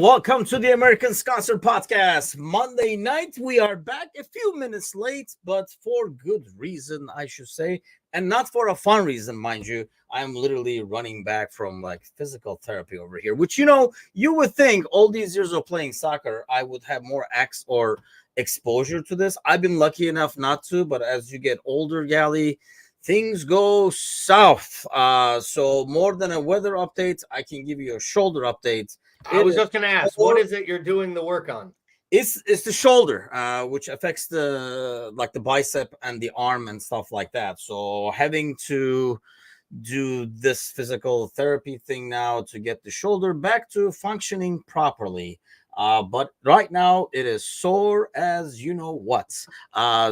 welcome to the American Concert Podcast. Monday night, we are back a few minutes late, but for good reason, I should say, and not for a fun reason, mind you. I'm literally running back from like physical therapy over here, which you would think all these years of playing soccer, I would have more acts or exposure to this. I've been lucky enough not to, but as you get older, Gally, things go south. So more than a weather update, I can give you a shoulder update. I was just going to ask, what is it you're doing the work on? It's the shoulder, which affects the bicep and the arm and stuff like that. So having to do this physical therapy thing now to get the shoulder back to functioning properly. But right now it is sore as you know what.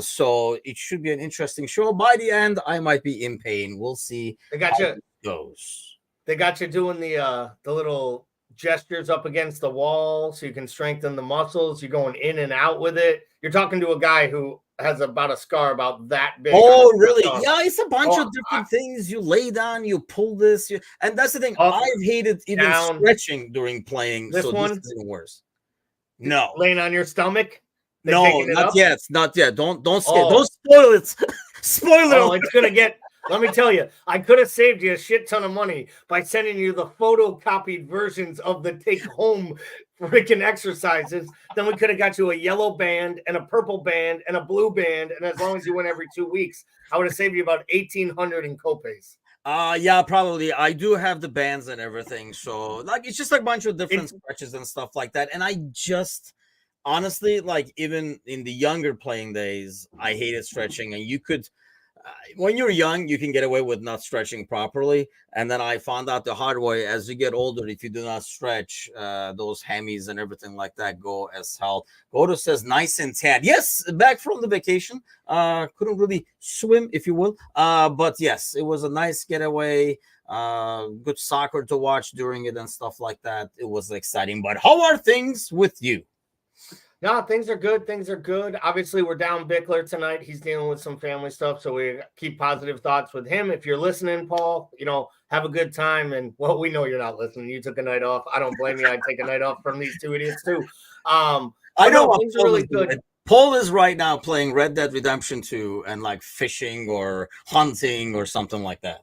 So it should be an interesting show. By the end, I might be in pain. We'll see. They got how it goes. They got you doing the little gestures up against the wall so you can strengthen the muscles. You're going in and out with it. You're talking to a guy who has about a scar about that big. Oh, really? Yeah, it's a bunch of different things. You lay down, you pull this, and that's the thing. I've hated even stretching during playing. This one is even worse. No, laying on your stomach. No, not yet. Not yet. Don't scare. Don't spoil it. Spoil it. Oh, it's gonna get. Let me tell you, I could have saved you a shit ton of money by sending you the photocopied versions of the take-home freaking exercises. Then we could have got you a yellow band and a purple band and a blue band. And as long as you went every 2 weeks, I would have saved you about $1,800 in copays. Yeah, probably. I do have the bands and everything. So it's just like a bunch of different stretches and stuff like that. And I just honestly, even in the younger playing days, I hated stretching. And you could, when you're young, you can get away with not stretching properly. And then I found out the hard way, as you get older, if you do not stretch, those hammies and everything like that go as hell. Goto says, nice and tan. Yes, back from the vacation. Couldn't really swim, if you will. But yes, it was a nice getaway. Good soccer to watch during it and stuff like that. It was exciting. But how are things with you? No, things are good. Things are good. Obviously, we're down Bickler tonight. He's dealing with some family stuff, so we keep positive thoughts with him. If you're listening, Paul, have a good time. And, well, we know you're not listening. You took a night off. I don't blame you. I'd take a night off from these two idiots, too. I know. Things are really good. Paul is right now playing Red Dead Redemption 2 and, fishing or hunting or something like that.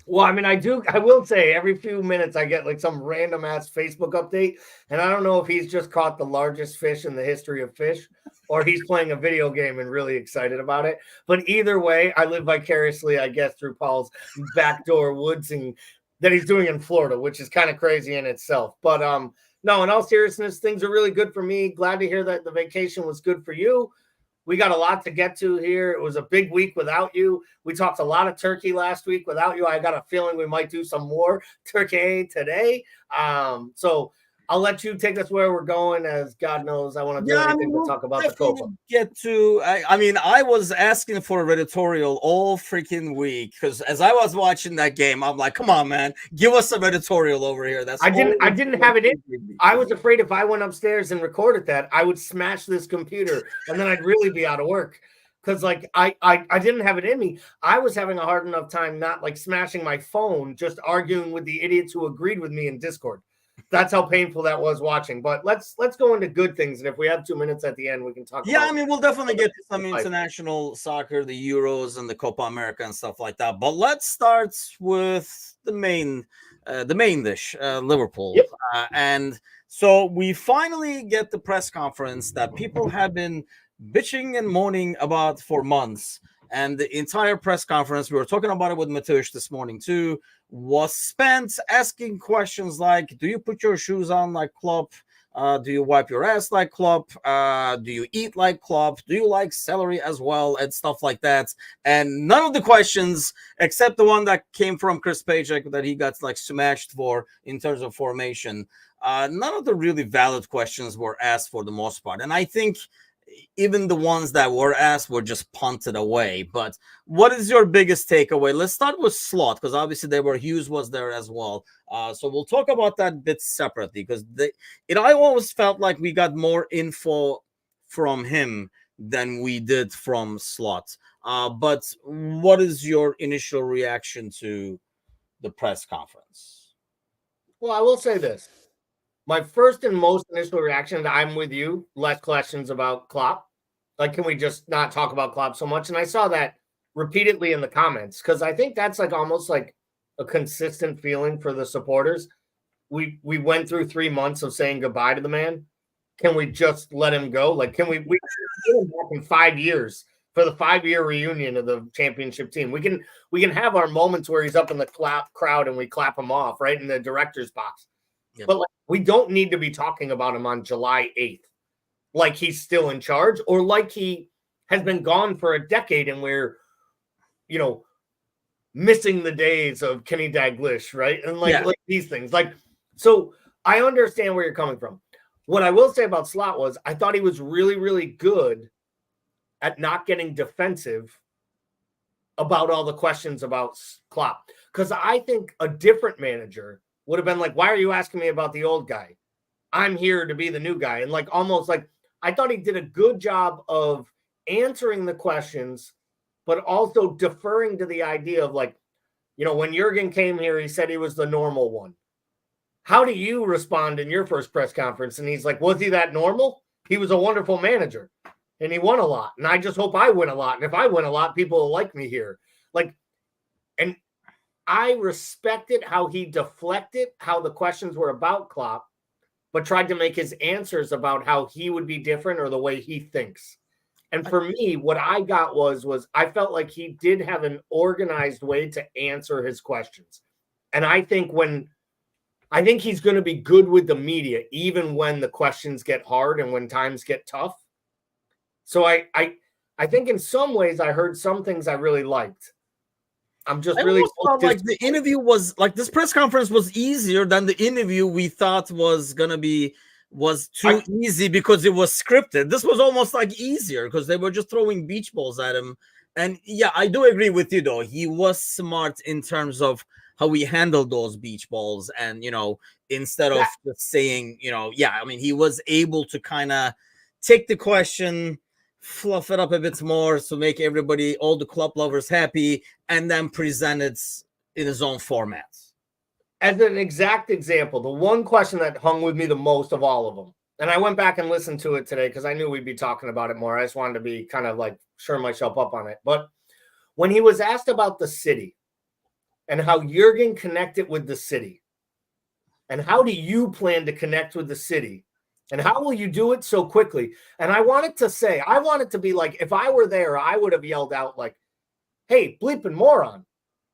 Well, I mean, I will say every few minutes I get some random ass Facebook update. And I don't know if he's just caught the largest fish in the history of fish or he's playing a video game and really excited about it. But either way, I live vicariously, I guess, through Paul's backdoor woodsing that he's doing in Florida, which is kind of crazy in itself. But no, in all seriousness, things are really good for me. Glad to hear that the vacation was good for you. We got a lot to get to here. It was a big week without you. We talked a lot of turkey last week without you. I got a feeling we might do some more turkey today. So I'll let you take us where we're going, as God knows I want to do anything to talk about the Copa. I was asking for a editorial all freaking week because as I was watching that game, I'm like, come on, man, give us some editorial over here. I didn't have it in. I was afraid if I went upstairs and recorded that, I would smash this computer and then I'd really be out of work. Because I didn't have it in me. I was having a hard enough time not smashing my phone, just arguing with the idiots who agreed with me in Discord. That's how painful that was watching. But let's go into good things. And if we have 2 minutes at the end, we can talk about we'll definitely get to some international soccer, the Euros and the Copa America and stuff like that. But let's start with the main dish, Liverpool. Yep. And so we finally get the press conference that people have been bitching and moaning about for months. And the entire press conference, we were talking about it with Mateusz this morning too, was spent asking questions like, do you put your shoes on like Klopp? Do you wipe your ass like Klopp? Do you eat like Klopp? Do you like celery as well? And stuff like that. And none of the questions, except the one that came from Chris Paycheck that he got smashed for in terms of formation, none of the really valid questions were asked for the most part. And I think even the ones that were asked were just punted away. But what is your biggest takeaway? Let's start with Slot, because obviously Hughes was there as well. So we'll talk about that bit separately, because I always felt like we got more info from him than we did from Slot. But what is your initial reaction to the press conference? Well, I will say this. My first and most initial reaction, I'm with you, less questions about Klopp. Like, can we just not talk about Klopp so much? And I saw that repeatedly in the comments because I think that's like almost like a consistent feeling for the supporters. We went through 3 months of saying goodbye to the man. Can we just let him go? Like, can we get him back in 5 years for the 5-year reunion of the championship team? We can have our moments where he's up in the crowd and we clap him off right in the director's box. Yep. But like, we don't need to be talking about him on July 8th like he's still in charge or like he has been gone for a decade and we're, missing the days of Kenny Dalglish, right? And like these things. Like, so I understand where you're coming from. What I will say about Slot was I thought he was really, really good at not getting defensive about all the questions about Klopp. Because I think a different manager would have been like, why are you asking me about the old guy? I'm here to be the new guy. And like almost like I thought he did a good job of answering the questions, but also deferring to the idea of like, when Jurgen came here, he said he was the normal one. How do you respond in your first press conference? And he's like, was he that normal? He was a wonderful manager and he won a lot. And I just hope I win a lot. And if I win a lot, people will like me here. Like, and I respected how he deflected, how the questions were about Klopp, but tried to make his answers about how he would be different or the way he thinks. And for me, what I got was I felt like he did have an organized way to answer his questions. And I think he's going to be good with the media, even when the questions get hard and when times get tough. So I think in some ways I heard some things I really liked. I'm just really felt like the interview was like this press conference was easier than the interview we thought was too easy because it was scripted. This was almost like easier because they were just throwing beach balls at him. And yeah, I do agree with you though. He was smart in terms of how he handled those beach balls. And, instead of just saying, he was able to kind of take the question, fluff it up a bit more to make everybody, all the club lovers happy, and then present it in his own format. As an exact example, the one question that hung with me the most of all of them, and I went back and listened to it today because I knew we'd be talking about it more. I just wanted to be kind of like sure myself up on it. But when he was asked about the city and how Jurgen connected with the city, and how do you plan to connect with the city, and how will you do it so quickly? And I wanted to be like, if I were there, I would have yelled out like, hey, bleeping moron.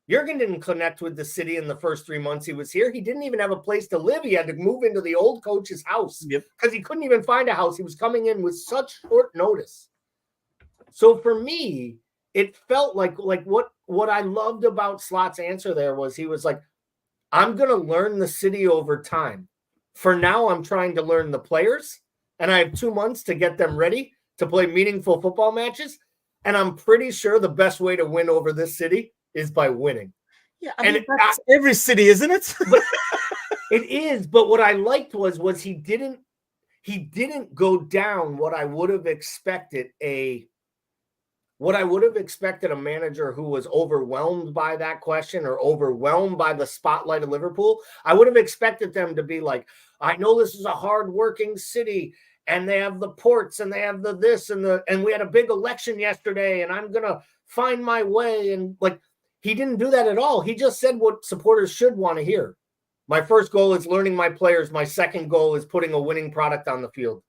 Jurgen didn't connect with the city in the first 3 months he was here. He didn't even have a place to live. He had to move into the old coach's house because he couldn't even find a house. He was coming in with such short notice. So for me, it felt like what I loved about Slot's answer there was he was like, I'm going to learn the city over time. For now, I'm trying to learn the players, and I have 2 months to get them ready to play meaningful football matches. And I'm pretty sure the best way to win over this city is by winning. Yeah, that's every city, isn't it? But it is. But what I liked was he didn't go down what I would have expected a manager who was overwhelmed by that question or overwhelmed by the spotlight of Liverpool. I would have expected them to be like, I know this is a hard-working city, and they have the ports, and they have the this, and we had a big election yesterday, and I'm going to find my way. And like, he didn't do that at all. He just said what supporters should want to hear. My first goal is learning my players. My second goal is putting a winning product on the field.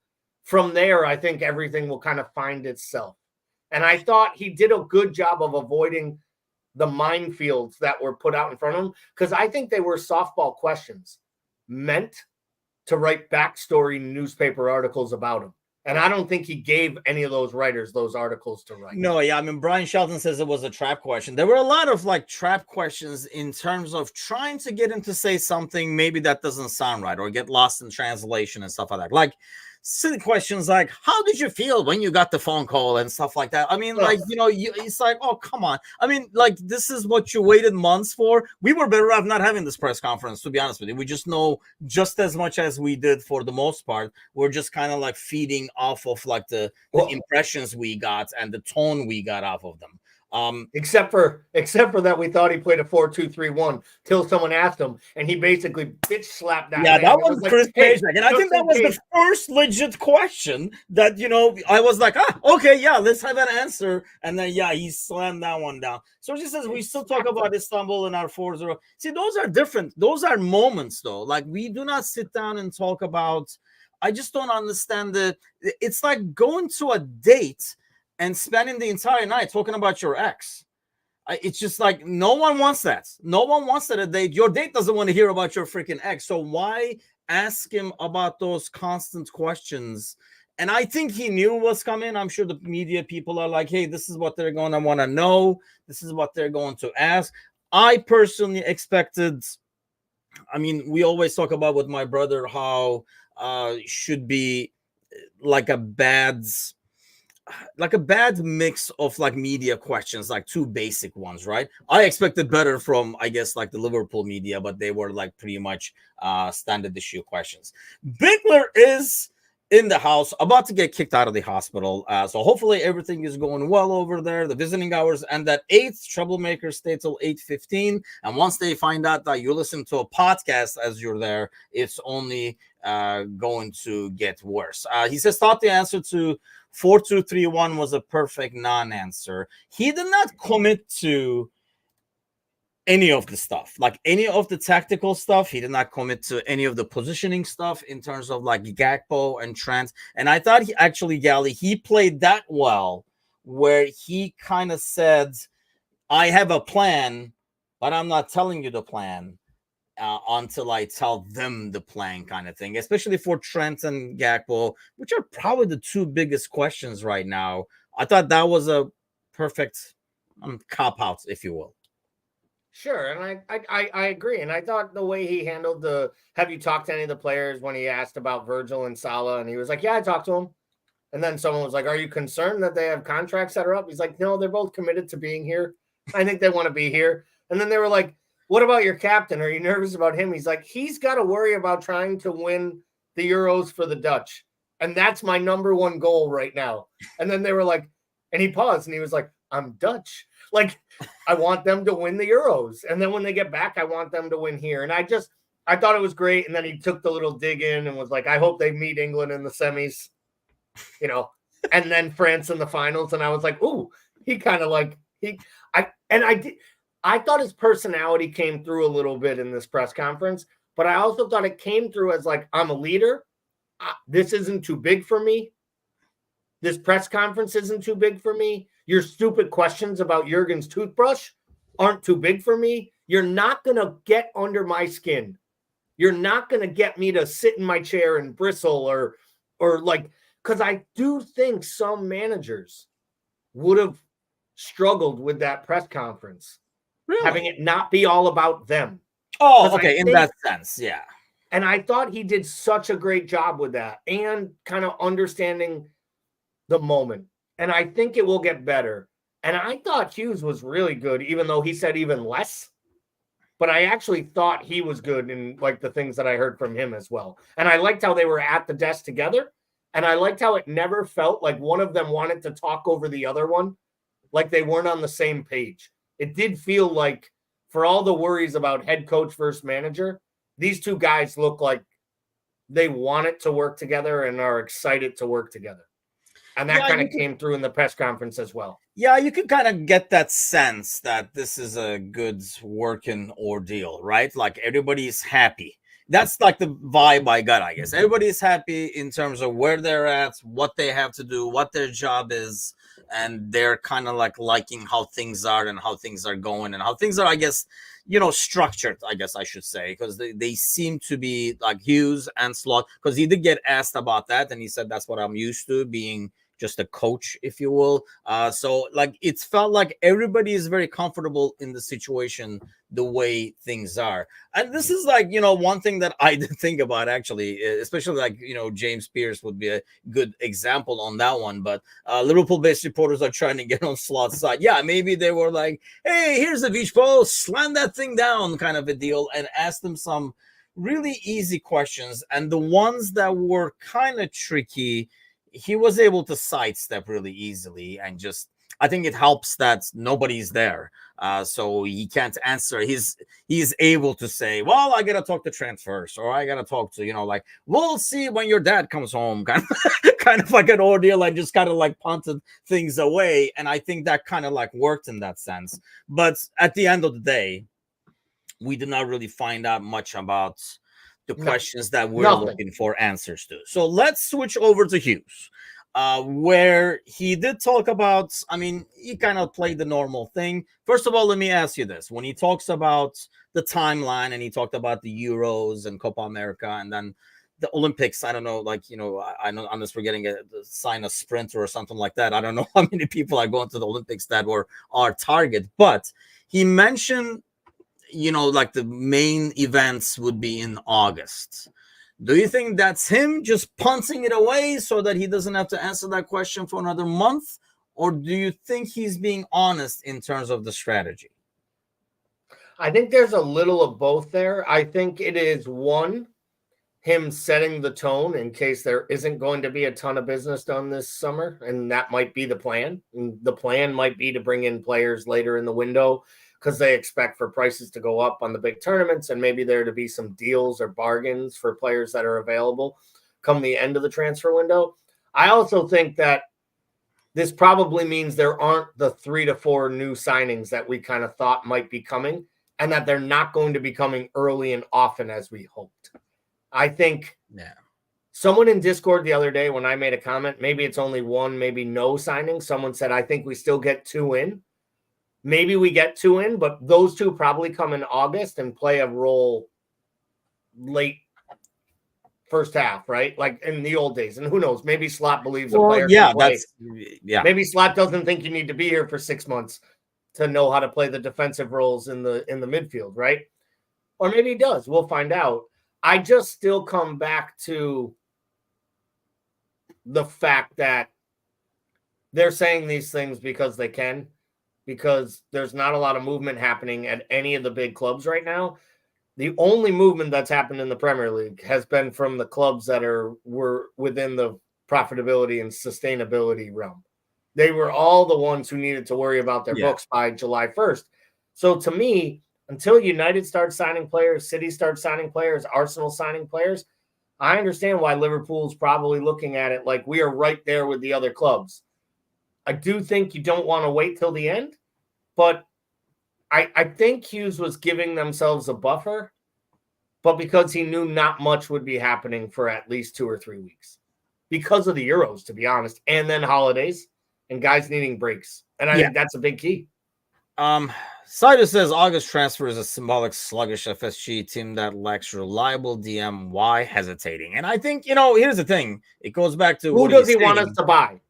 From there, I think everything will kind of find itself. And I thought he did a good job of avoiding the minefields that were put out in front of him because I think they were softball questions meant to write backstory newspaper articles about him. And I don't think he gave any of those writers those articles to write. No, yeah. I mean, Brian Shelton says it was a trap question. There were a lot of like trap questions in terms of trying to get him to say something maybe that doesn't sound right or get lost in translation and stuff like that. Like silly questions like, how did you feel when you got the phone call and stuff like that? I mean, like, it's like, oh, come on. I mean, like, this is what you waited months for. We were better off not having this press conference, to be honest with you. We just know just as much as we did for the most part. We're just kind of like feeding off of like the impressions we got and the tone we got off of them. Except for that, we thought he played a 4-2-3-1 till someone asked him, and he basically bitch slapped that. Yeah, man. that It was like, Chris hey, Page, and I think that was case. the first legit question that I was like, okay, yeah, let's have an answer, and then he slammed that one down. So just as we still talk about Istanbul and our 4-0. See, those are different. Those are moments, though. Like we do not sit down and talk about. I just don't understand the. It's like going to a date and spending the entire night talking about your ex. It's just like no one wants that. No one wants that. Your date doesn't want to hear about your freaking ex. So why ask him about those constant questions? And I think he knew what's coming. I'm sure the media people are like, hey, this is what they're going to want to know. This is what they're going to ask. I personally expected. I mean, we always talk about with my brother how should be like a bad mix of like media questions, like two basic ones, right? I expected better from, I guess, like the Liverpool media, but they were like pretty much standard issue questions. Bigler is in the house, about to get kicked out of the hospital. So hopefully everything is going well over there. The visiting hours end at 8. Troublemakers stay till 8:15. And once they find out that you listen to a podcast as you're there, it's only going to get worse. He says, thought the answer to 4-2-3-1 was a perfect non-answer. He did not commit to any of the stuff, like any of the tactical stuff. He did not commit to any of the positioning stuff in terms of like Gakpo and Trent. And I thought he played that well, where he kind of said, I have a plan, but I'm not telling you the plan until I tell them the plan, kind of thing, especially for Trent and Gakpo, which are probably the two biggest questions right now. I thought that was a perfect cop-out, if you will. Sure, and I agree. And I thought the way he handled have you talked to any of the players when he asked about Virgil and Salah, and he was like, yeah, I talked to him. And then someone was like, are you concerned that they have contracts that are up? He's like, no, they're both committed to being here. I think they want to be here. And then they were like, what about your captain? Are you nervous about him? He's like, he's got to worry about trying to win the Euros for the Dutch. And that's my number one goal right now. And then they were like, and he paused and he was like, I'm Dutch. Like, I want them to win the Euros. And then when they get back, I want them to win here. And I thought it was great. And then he took the little dig in and was like, I hope they meet England in the semis, and then France in the finals. And I was like, ooh, he kind of like, I thought his personality came through a little bit in this press conference, but I also thought it came through as like, I'm a leader. This isn't too big for me. This press conference isn't too big for me. Your stupid questions about Jurgen's toothbrush aren't too big for me. You're not going to get under my skin. You're not going to get me to sit in my chair and bristle or like, because I do think some managers would have struggled with that press conference, having it not be all about them. Oh, okay. In that sense, yeah. And I thought he did such a great job with that and kind of understanding the moment. And I think it will get better. And I thought Hughes was really good, even though he said even less. But I actually thought he was good in like the things that I heard from him as well. And I liked how they were at the desk together. And I liked how it never felt like one of them wanted to talk over the other one, like they weren't on the same page. It did feel like, for all the worries about head coach versus manager, these two guys look like they want it to work together and are excited to work together. And that kind of came through in the press conference as well. Yeah, you could kind of get that sense that this is a good working ordeal, right? Like everybody's happy. That's like the vibe I got, I guess. Everybody's happy in terms of where they're at, what they have to do, what their job is, and they're kind of like liking how things are and how things are going and how things are, I guess, structured, I guess I should say, because they seem to be like Hughes and Slot, because he did get asked about that, and he said that's what I'm used to, being just a coach, if you will. So like it felt like everybody is very comfortable in the situation the way things are. And this is like, one thing that I did think about actually, especially like, James Pierce would be a good example on that one. But Liverpool-based reporters are trying to get on Slot's side. Yeah, maybe they were like, hey, here's a beach ball, slam that thing down kind of a deal, and ask them some really easy questions. And the ones that were kind of tricky, he was able to sidestep really easily and just I think it helps that nobody's there, so he can't answer. He's able to say, "Well, I gotta talk to transfers, or I gotta talk to like we'll see when your dad comes home," kind of like an ordeal, and just kind of like punted things away. And I think that kind of like worked in that sense. But at the end of the day, we did not really find out much about the No, questions that we're nothing. looking for answers to. So let's switch over to Hughes, where he did talk about, I mean, he kind of played the normal thing. First of all, let me ask you this. When he talks about the timeline and he talked about the Euros and Copa America and then the Olympics, I don't know, like, I know unless we're getting a sign a sprinter or something like that. I don't know how many people are going to the Olympics that were our target, but he mentioned like the main events would be in August. Do you think that's him just punting it away so that he doesn't have to answer that question for another month? Or do you think he's being honest in terms of the strategy? I think there's a little of both there. I think it is one, him setting the tone in case there isn't going to be a ton of business done this summer. And that might be the plan. And the plan might be to bring in players later in the window because they expect for prices to go up on the big tournaments and maybe there to be some deals or bargains for players that are available come the end of the transfer window. I also think that this probably means there aren't the 3 to 4 new signings that we kind of thought might be coming and that they're not going to be coming early and often as we hoped. I think someone in Discord the other day when I made a comment, maybe it's only one, maybe no signing, someone said, I think we still get 2 in. Maybe we get 2 in, but those 2 probably come in August and play a role late first half, right? Like in the old days. And who knows? Maybe Slot believes a player can play. Maybe Slot doesn't think you need to be here for 6 months to know how to play the defensive roles in the midfield, right? Or maybe he does. We'll find out. I just still come back to the fact that they're saying these things because they can. Because there's not a lot of movement happening at any of the big clubs right now. The only movement that's happened in the Premier League has been from the clubs that were within the profitability and sustainability realm. They were all the ones who needed to worry about their books by July 1st. So to me, until United starts signing players, City starts signing players, Arsenal signing players, I understand why Liverpool's probably looking at it like we are right there with the other clubs. I do think you don't want to wait till the end, but I think Hughes was giving themselves a buffer, but because he knew not much would be happening for at least 2 or 3 weeks because of the Euros, to be honest, and then holidays and guys needing breaks. And I think that's a big key. Cider says August transfer is a symbolic sluggish FSG team that lacks reliable DM. Why hesitating? And I think, here's the thing. It goes back to who does he want us to buy?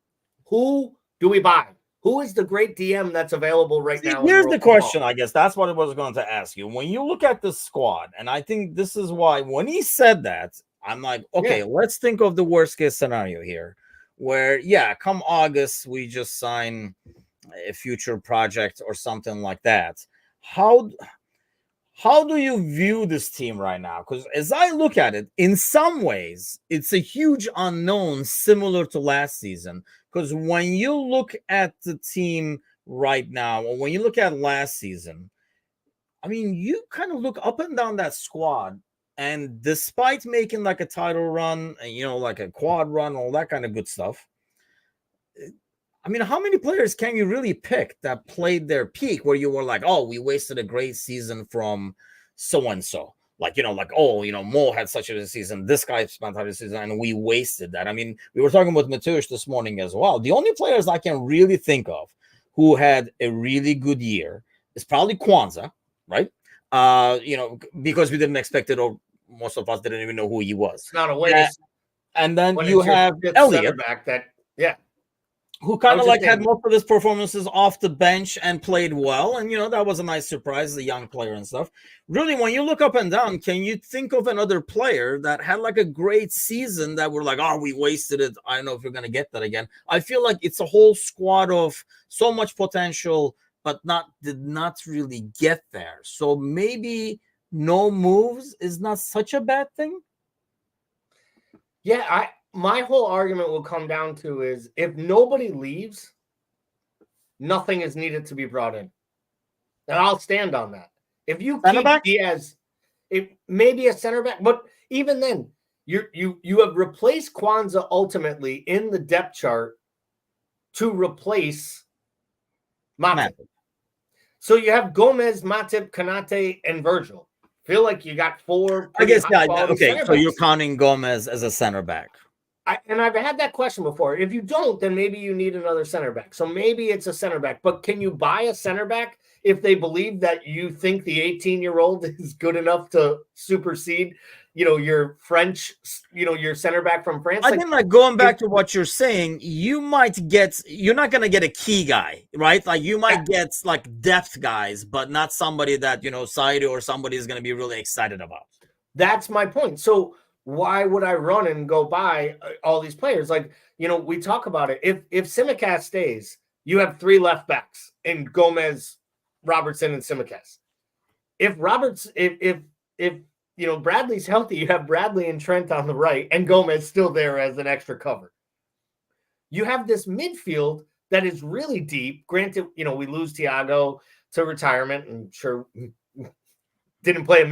Who do we buy? Who is the great DM that's available right now? Here's the question, I guess. That's what I was going to ask you. When you look at the squad, and I think this is why when he said that, I'm like, okay, let's think of the worst case scenario here, where, come August, we just sign a future project or something like that. How do you view this team right now? Because as I look at it, in some ways, it's a huge unknown similar to last season. Because when you look at the team right now, or when you look at last season, I mean, you kind of look up and down that squad. And despite making like a title run, like a quad run, all that kind of good stuff, I mean, how many players can you really pick that played their peak where you were like, oh, we wasted a great season from so-and-so? Mo had such a season. This guy spent a season and we wasted that. I mean, we were talking about Mateusz this morning as well. The only players I can really think of who had a really good year is probably Kwanzaa, right? Because we didn't expect it, or most of us didn't even know who he was. It's not a waste. And then you have Elliot. Who kind of had most of his performances off the bench and played well. And, that was a nice surprise, the young player and stuff. Really, when you look up and down, can you think of another player that had like a great season that we're like, oh, we wasted it. I don't know if we're going to get that again. I feel like it's a whole squad of so much potential, but did not really get there. So maybe no moves is not such a bad thing. My whole argument will come down to is if nobody leaves, nothing is needed to be brought in. And I'll stand on that. If you Center keep back? Diaz, it maybe a center back, but even then, you have replaced Kwanzaa ultimately in the depth chart to replace Matip. So you have Gomez, Matip, Kanate, and Virgil. Feel like you got four. I guess, yeah. Okay, so you're backs. counting Gomez as a center back. And I've had that question before. If you don't, then maybe you need another center back. So maybe it's a center back. But can you buy a center back if they believe that you think the 18-year-old is good enough to supersede, your French, your center back from France? I think, like, going back to what you're saying, you're not going to get a key guy, right? Like, you might get, like, depth guys, but not somebody that, Saidi or somebody is going to be really excited about. That's my point. So why would I run and go buy all these players? Like, we talk about it. If Tsimikas stays, you have 3 left backs in Gomez, Robertson, and Tsimikas. If Bradley's healthy, you have Bradley and Trent on the right and Gomez still there as an extra cover. You have this midfield that is really deep. Granted, we lose Thiago to retirement, and sure didn't play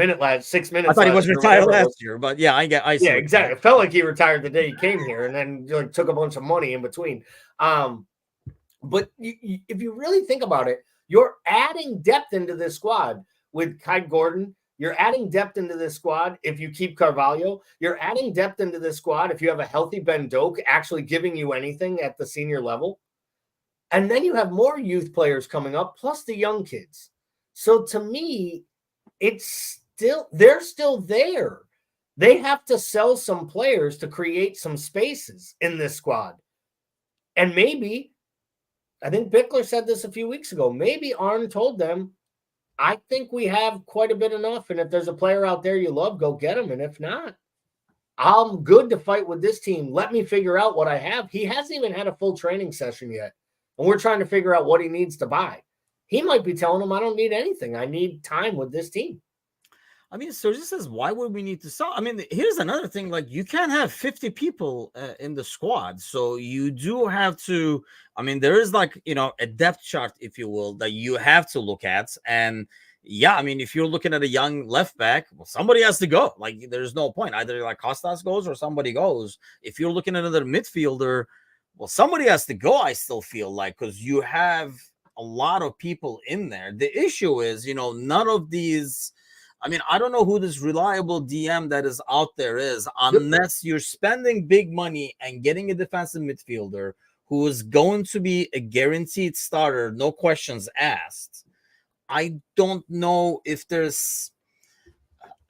6 minutes. I thought he was retired last year, but yeah, I see. Yeah, exactly. It felt like he retired the day he came here, and then took a bunch of money in between. But if you really think about it, you're adding depth into this squad with Kai Gordon. You're adding depth into this squad if you keep Carvalho. You're adding depth into this squad if you have a healthy Ben Doak actually giving you anything at the senior level. And then you have more youth players coming up, plus the young kids. So to me, they're still there. They have to sell some players to create some spaces in this squad. And maybe, I think Bickler said this a few weeks ago, maybe Arn told them, I think we have quite a bit enough. And if there's a player out there you love, go get him. And if not, I'm good to fight with this team. Let me figure out what I have. He hasn't even had a full training session yet. And we're trying to figure out what he needs to buy. He might be telling him, I don't need anything. I need time with this team. I mean, Sergio says, why would we need to sell? I mean, here's another thing. Like, you can't have 50 people in the squad. So you do have to, I mean, there is, like, a depth chart, if you will, that you have to look at. And yeah, I mean, if you're looking at a young left back, well, somebody has to go. Like, there's no point. Either like Costas goes or somebody goes. If you're looking at another midfielder, well, somebody has to go, I still feel like, because you have a lot of people in there. The issue is, none of these, I mean, I don't know who this reliable DM that is out there is, unless you're spending big money and getting a defensive midfielder who is going to be a guaranteed starter, no questions asked. I don't know if there's,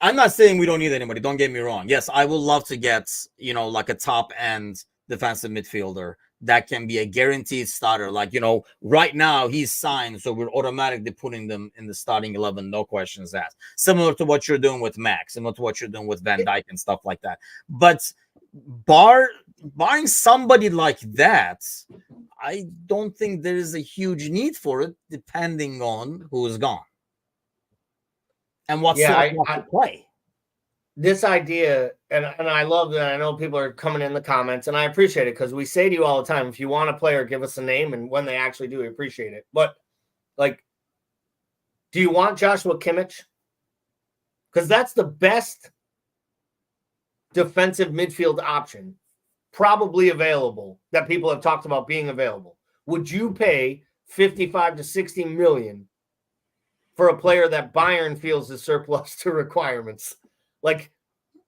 I'm not saying we don't need anybody. Don't get me wrong. Yes, I would love to get, like a top end defensive midfielder that can be a guaranteed starter. Like, right now he's signed, so we're automatically putting them in the starting 11, no questions asked. Similar to what you're doing with Max, similar to what you're doing with Van Dijk and stuff like that. But barring somebody like that, I don't think there is a huge need for it, depending on who is gone and what slot wants to play. This idea, and I love that. I know people are coming in the comments, and I appreciate it, because we say to you all the time, if you want a player, give us a name, and when they actually do, we appreciate it. But, like, do you want Joshua Kimmich? Because that's the best defensive midfield option probably available that people have talked about being available. Would you pay 55 to 60 million for a player that Bayern feels is surplus to requirements? Like,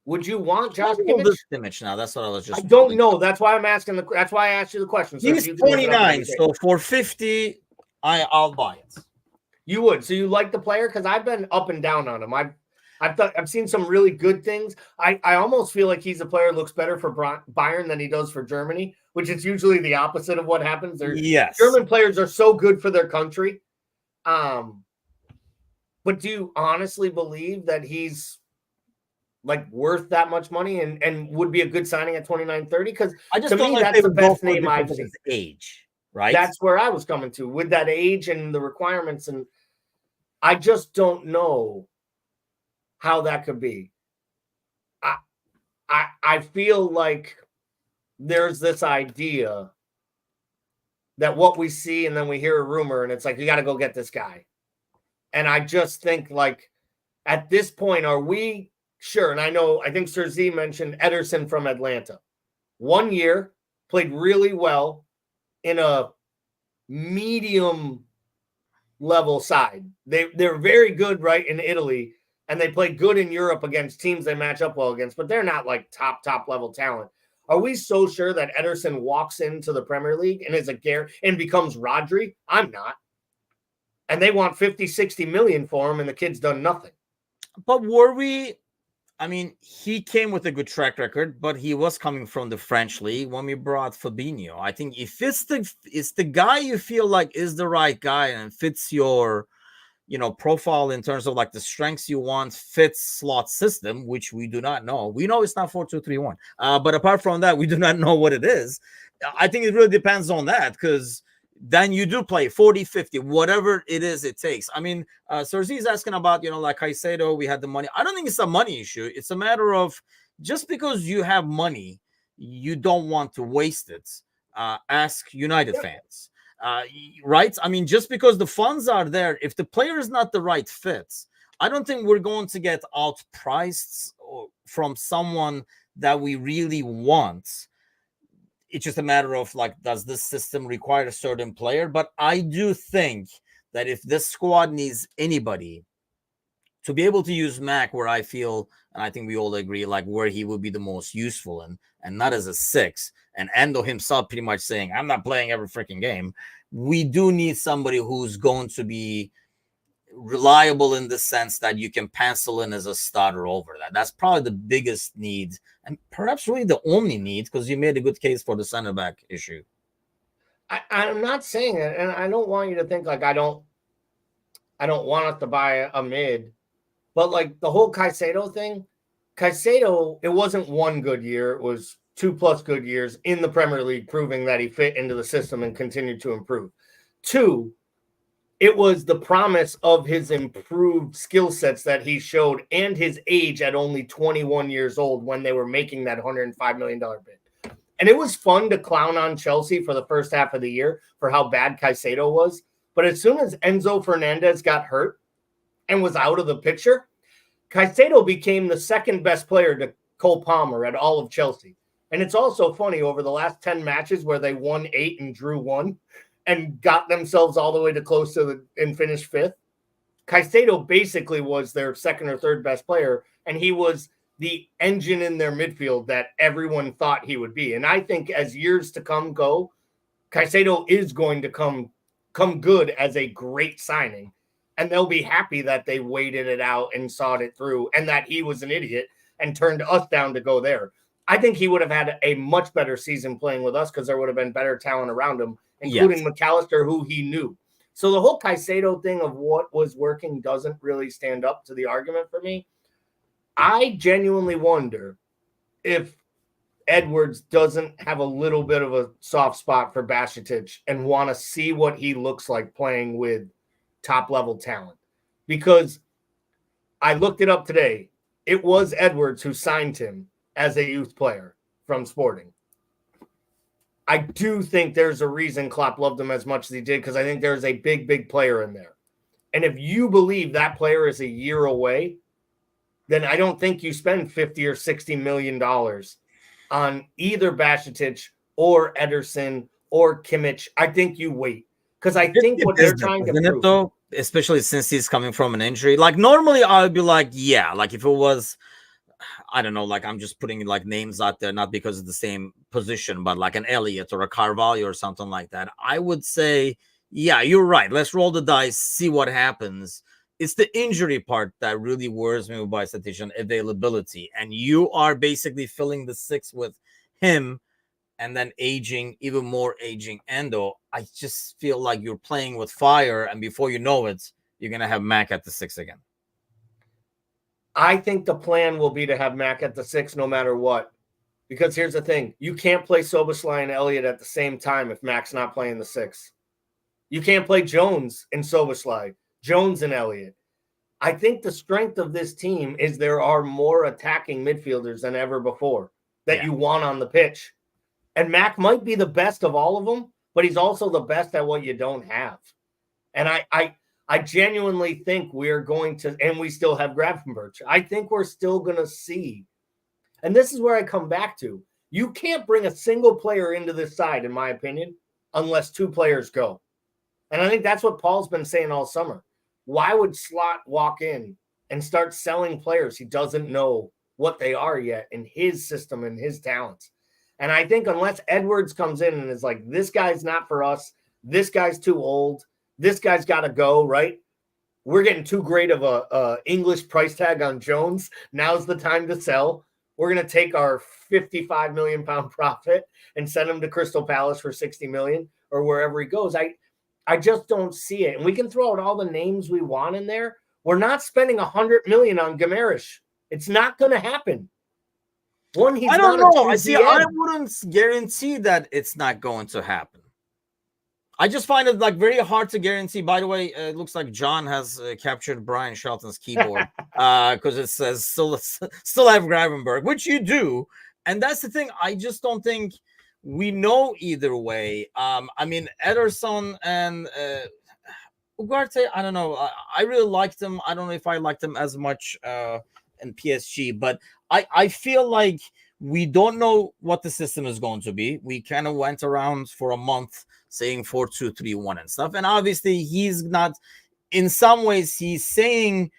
would you want Josh Kimmich now? That's what I was just. I don't know. That's why I'm asking that's why I asked you the question. So he's 29. So for 50, I'll buy it. You would. So you like the player? Because I've been up and down on him. I've seen some really good things. I almost feel like he's a player who looks better for Bayern than he does for Germany, which is usually the opposite of what happens. Yes. German players are so good for their country. But do you honestly believe that he's like worth that much money and would be a good signing at 29-30? Because to me, that's the best name I've seen. Age, right? That's where I was coming to with that age and the requirements. And I just don't know how that could be. I feel like there's this idea that what we see and then we hear a rumor and it's like, you got to go get this guy. And I just think, like, at this point, are we sure? And I think Sir Z mentioned Ederson from Atlanta. 1 year, played really well in a medium level side. They're very good, right, in Italy, and they play good in Europe against teams they match up well against, but they're not like top level talent. Are we so sure that Ederson walks into the Premier League and is a and becomes Rodri? I'm not. And they want 50, 60 million for him, and the kid's done nothing. But were we? I mean, he came with a good track record, but he was coming from the French league when we brought Fabinho. I think if it's the guy you feel like is the right guy and fits your, profile in terms of like the strengths you want, fits slot system, which we do not know. We know it's not 4-2-3-1. But apart from that, we do not know what it is. I think it really depends on that, because then you do play 40, 50, whatever it is it takes. I mean, Serzi is asking about, like Caicedo, we had the money. I don't think it's a money issue. It's a matter of, just because you have money, you don't want to waste it. Ask United fans, right? I mean, just because the funds are there, if the player is not the right fit, I don't think we're going to get outpriced from someone that we really want. It's just a matter of, like, does this system require a certain player? But I do think that if this squad needs anybody, to be able to use Mac where I feel, and I think we all agree, like, where he would be the most useful, and not as a 6, and Endo himself pretty much saying, I'm not playing every freaking game. We do need somebody who's going to be reliable in the sense that you can pencil in as a starter over that. That's probably the biggest need, and perhaps really the only need, because you made a good case for the center back issue. I'm not saying it, and I don't want you to think like I don't want us to buy a mid, but like the whole Caicedo thing, it wasn't one good year, it was 2+ good years in the Premier League, proving that he fit into the system and continued to improve. 2, it was the promise of his improved skill sets that he showed, and his age at only 21 years old when they were making that $105 million bid. And it was fun to clown on Chelsea for the first half of the year for how bad Caicedo was. But as soon as Enzo Fernandez got hurt and was out of the picture, Caicedo became the second best player to Cole Palmer at all of Chelsea. And it's also funny, over the last 10 matches where they won 8 and drew 1, and got themselves all the way to close to and finished 5th, Caicedo basically was their second or third best player, and he was the engine in their midfield that everyone thought he would be. And I think as years to come go, Caicedo is going to come good as a great signing, and they'll be happy that they waited it out and saw it through, and that he was an idiot and turned us down to go there. I think he would have had a much better season playing with us, because there would have been better talent around him, including McAllister, who he knew. So the whole Caicedo thing of what was working doesn't really stand up to the argument for me. I genuinely wonder if Edwards doesn't have a little bit of a soft spot for Bajcetic and want to see what he looks like playing with top-level talent. Because I looked it up today. It was Edwards who signed him as a youth player from Sporting. I do think there's a reason Klopp loved him as much as he did, because I think there's a big player in there. And if you believe that player is a year away, then I don't think you spend 50 or 60 million dollars on either Bajcetic or Ederson or Kimmich. I think you wait, because I think what they're trying to prove, though, especially since he's coming from an injury. Like, normally I would be like, yeah, like if it was, I don't know, like I'm just putting like names out there, not because of the same position, but like an Elliott or a Carvalho or something like that, I would say, yeah, you're right. Let's roll the dice, see what happens. It's the injury part that really worries me with Bajcetic and availability. And you are basically filling the 6 with him, and then even more aging Endo. I just feel like you're playing with fire, and before you know it, you're going to have Mac at the 6 again. I think the plan will be to have Mac at the 6 no matter what. Because here's the thing. You can't play Szoboszlai and Elliott at the same time if Mac's not playing the 6. You can't play Jones and Szoboszlai, Jones and Elliott. I think the strength of this team is there are more attacking midfielders than ever before that you want on the pitch. And Mac might be the best of all of them, but he's also the best at what you don't have. And I genuinely think we're going to, and we still have Gravenberch. I think we're still going to see, and this is where I come back to. You can't bring a single player into this side, in my opinion, unless two players go. And I think that's what Paul's been saying all summer. Why would Slot walk in and start selling players he doesn't know what they are yet in his system and his talents? And I think unless Edwards comes in and is like, this guy's not for us, this guy's too old, this guy's got to go, right? We're getting too great of a English price tag on Jones. Now's the time to sell. We're going to take our 55 million pound profit and send him to Crystal Palace for 60 million or wherever he goes. I just don't see it. And we can throw out all the names we want in there. We're not spending 100 million on Gamerish. It's not going to happen. One, he's I don't not know. I wouldn't guarantee that it's not going to happen. I just find it like very hard to guarantee. By the way, it looks like John has captured Brian Shelton's keyboard because it says still have Gravenberg, which you do. And that's the thing. I just don't think we know either way. I mean, Ederson and Ugarte, I don't know. I really liked him. I don't know if I liked him as much in PSG, but I feel like we don't know what the system is going to be. We kind of went around for a month saying 4-2-3-1 and stuff. And obviously he's not, in some ways, he's saying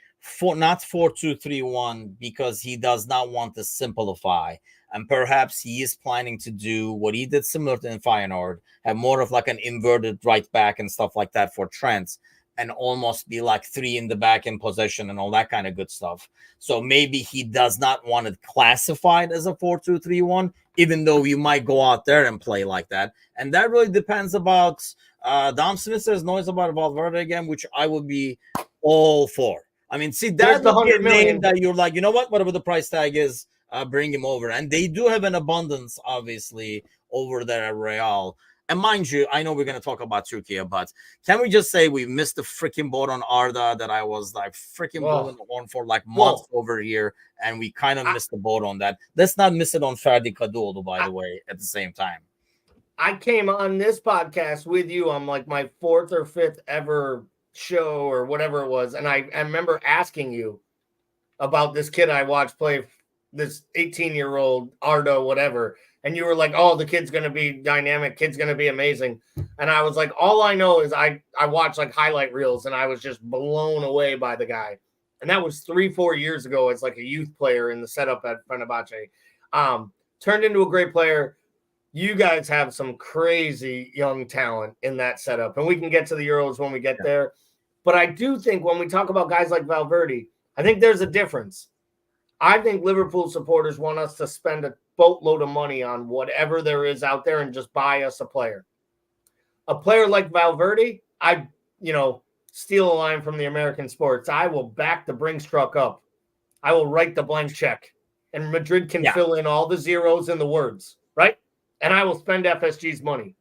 not 4-2-3-1 because he does not want to simplify. And perhaps he is planning to do what he did similar to in Feyenoord, have more of like an inverted right back and stuff like that for Trent, and almost be like three in the back in possession and all that kind of good stuff. So maybe he does not want it classified as a 4-2-3-1, even though you might go out there and play like that. And that really depends about Dom Smith says noise about Valverde again, which I would be all for. I mean, see, that's the 100 million that you're like, you know what, whatever the price tag is, bring him over. And they do have an abundance, obviously, over there at Real. And mind you, I know we're going to talk about Turkey, but can we just say we missed the freaking boat on Arda that I was like freaking blowing the horn for like months over here, and we kind of missed the boat on that. Let's not miss it on Ferdi Kadıoğlu, by the way, at the same time. I came on this podcast with you on like my 4th or 5th ever show or whatever it was, and I remember asking you about this kid I watched play, this 18-year-old Arda, whatever. And you were like, oh, the kid's going to be dynamic. Kid's going to be amazing. And I was like, all I know is I watched like highlight reels and I was just blown away by the guy. And that was 3-4 years ago as like a youth player in the setup at Fenerbahce. Turned into a great player. You guys have some crazy young talent in that setup. And we can get to the Euros when we get there. But I do think when we talk about guys like Valverde, I think there's a difference. I think Liverpool supporters want us to spend a boatload of money on whatever there is out there and just buy us a player. A player like Valverde, I steal a line from the American sports. I will back the Brinks truck up. I will write the blank check. And Madrid can fill in all the zeros and the words, right? And I will spend FSG's money.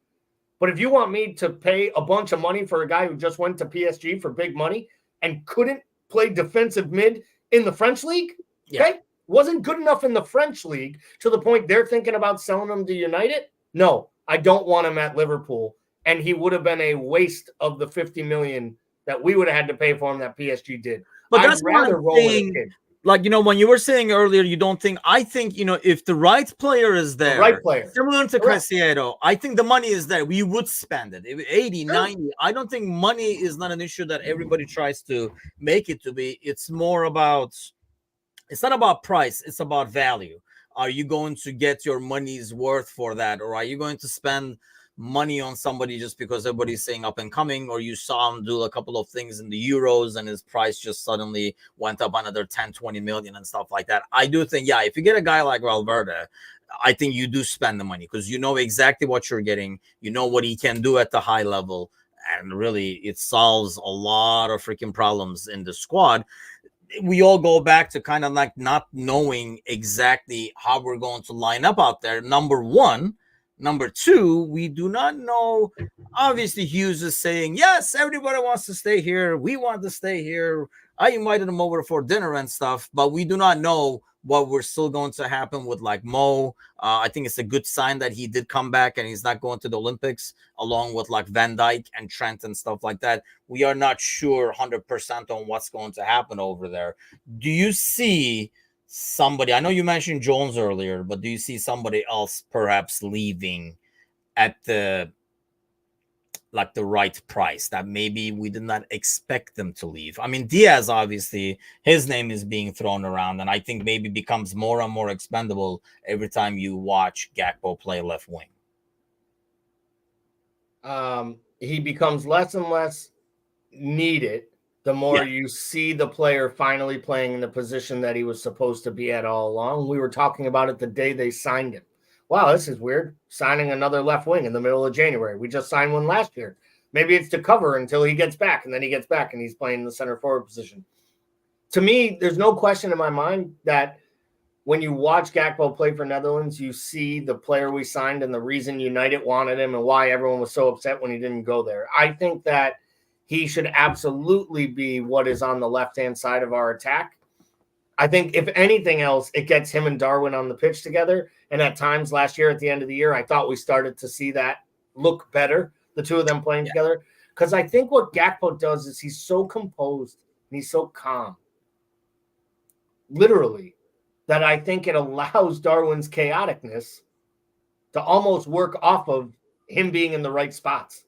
But if you want me to pay a bunch of money for a guy who just went to PSG for big money and couldn't play defensive mid in the French league, okay, wasn't good enough in the French league to the point they're thinking about selling him to United? No, I don't want him at Liverpool. And he would have been a waste of the 50 million that we would have had to pay for him that PSG did. But that's rather roll with a kid. Like, when you were saying earlier, you don't think, I think, if the right player is there, right player, similar to Caicedo, I think the money is there. We would spend it. 80, 90. I don't think money is not an issue that everybody tries to make it to be. It's more about, it's not about price. It's about value. Are you going to get your money's worth for that? Or are you going to spend money on somebody just because everybody's saying up and coming, or you saw him do a couple of things in the Euros and his price just suddenly went up another 10-20 million and stuff like that? I do think, if you get a guy like Valverde, I think you do spend the money because you know exactly what you're getting. You know what he can do at the high level. And really, it solves a lot of freaking problems in the squad. We all go back to kind of like not knowing exactly how we're going to line up out there. Number one. Number two, we do not know. Obviously, Hughes is saying, yes, everybody wants to stay here. We want to stay here. I invited him over for dinner and stuff, but we do not know what we're still going to happen with like Mo. I think it's a good sign that he did come back and he's not going to the Olympics along with like Van Dijk and Trent and stuff like that. We are not sure 100% on what's going to happen over there. Do you see somebody? I know you mentioned Jones earlier, but do you see somebody else perhaps leaving at the right price that maybe we did not expect them to leave? I mean, Diaz, obviously, his name is being thrown around, and I think maybe becomes more and more expendable every time you watch Gakpo play left wing. He becomes less and less needed the more you see the player finally playing in the position that he was supposed to be at all along. We were talking about it the day they signed him. Wow, this is weird. Signing another left wing in the middle of January. We just signed one last year. Maybe it's to cover until he gets back, and then he gets back and he's playing the center forward position. To me, there's no question in my mind that when you watch Gakpo play for Netherlands, you see the player we signed and the reason United wanted him and why everyone was so upset when he didn't go there. I think that he should absolutely be what is on the left-hand side of our attack. I think if anything else, it gets him and Darwin on the pitch together. And at times last year, at the end of the year, I thought we started to see that look better, the two of them playing together. Because I think what Gakpo does is he's so composed and he's so calm, literally, that I think it allows Darwin's chaoticness to almost work off of him being in the right spots.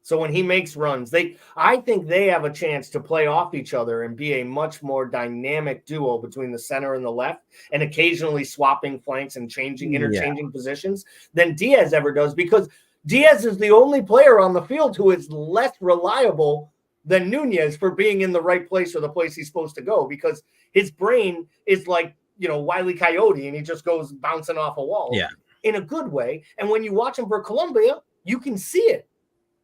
So when he makes runs, I think they have a chance to play off each other and be a much more dynamic duo between the center and the left, and occasionally swapping flanks and interchanging positions than Diaz ever does, because Diaz is the only player on the field who is less reliable than Nunez for being in the right place or the place he's supposed to go, because his brain is like, Wile E. Coyote, and he just goes bouncing off a wall in a good way. And when you watch him for Colombia, you can see it.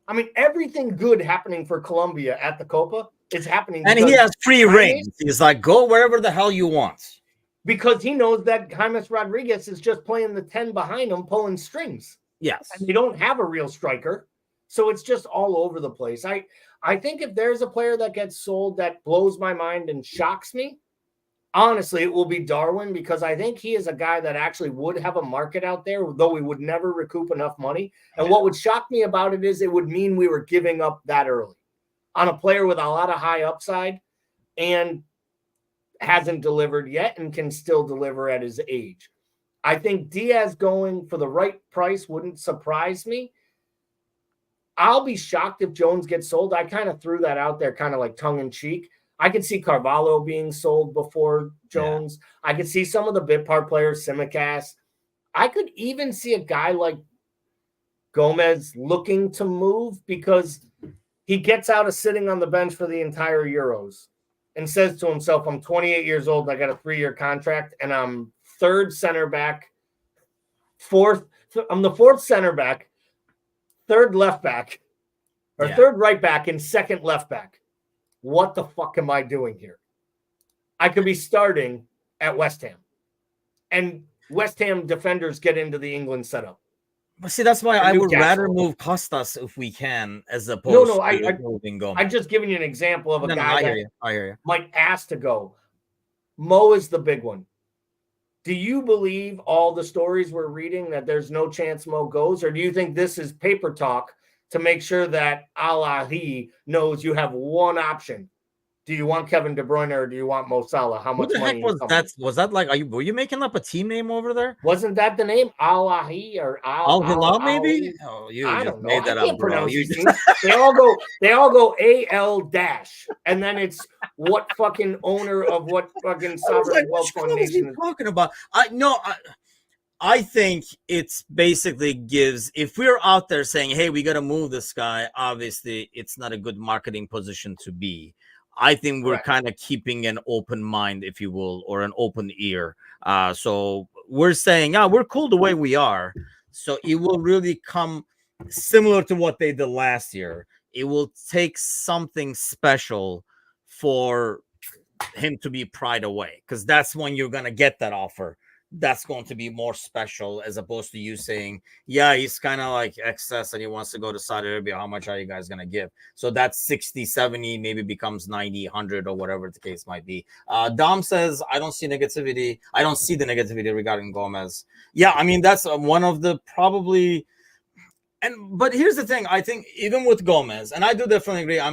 I mean, everything good happening for Colombia at the Copa is happening. And he has free reign. He's like, go wherever the hell you want. Because he knows that James Rodriguez is just playing the 10 behind him, pulling strings. Yes. And they don't have a real striker. So it's just all over the place. I think if there's a player that gets sold that blows my mind and shocks me, honestly, it will be Darwin, because I think he is a guy that actually would have a market out there, though we would never recoup enough money. And what would shock me about it is it would mean we were giving up that early on a player with a lot of high upside and hasn't delivered yet and can still deliver at his age. I think Diaz going for the right price wouldn't surprise me. I'll be shocked if Jones gets sold. I kind of threw that out there kind of like tongue in cheek. I could see Carvalho being sold before Jones. I could see some of the bit part players, Simicast. I could even see a guy like Gomez looking to move, because he gets out of sitting on the bench for the entire Euros and says to himself, I'm 28 years old, I got a 3-year contract, and I'm third center back, I'm the fourth center back, third left back, or third right back, and second left back. What the fuck am I doing here? I could be starting at West Ham, and West Ham defenders get into the England setup. But see, that's why I would rather move Costas if we can, as opposed to moving Gomez. I'm just giving you an example of a guy I hear you. Might ask to go. Mo is the big one. Do you believe all the stories we're reading that there's no chance Mo goes, or do you think this is paper talk to make sure that Al Ahly knows you have one option? Do you want Kevin De Bruyne or do you want Mo Salah? How much money was that? Was that like? Were you making up a team name over there? Wasn't that the name? Al Ahly or Al Hilal maybe? Oh, you I just don't know. made that I can't up, bro. pronounce these things. They all go AL dash, and then it's what fucking owner of what fucking sovereign wealth fund nation is talking about. I think it's basically gives, if we're out there saying, hey, we got to move this guy, obviously it's not a good marketing position to be. I think we're kind of keeping an open mind, if you will, or an open ear. So we're saying, we're cool the way we are. So it will really come similar to what they did last year. It will take something special for him to be pried away, because that's when you're going to get that offer that's going to be more special as opposed to you saying, yeah, he's kind of like excess and he wants to go to Saudi Arabia. How much are you guys going to give? So that's 60, 70, maybe becomes 90, 100 or whatever the case might be. Dom says, I don't see negativity. I don't see the negativity regarding Gomez. Yeah, I mean, that's one of the probably. But here's the thing. I think even with Gomez, and I do definitely agree. I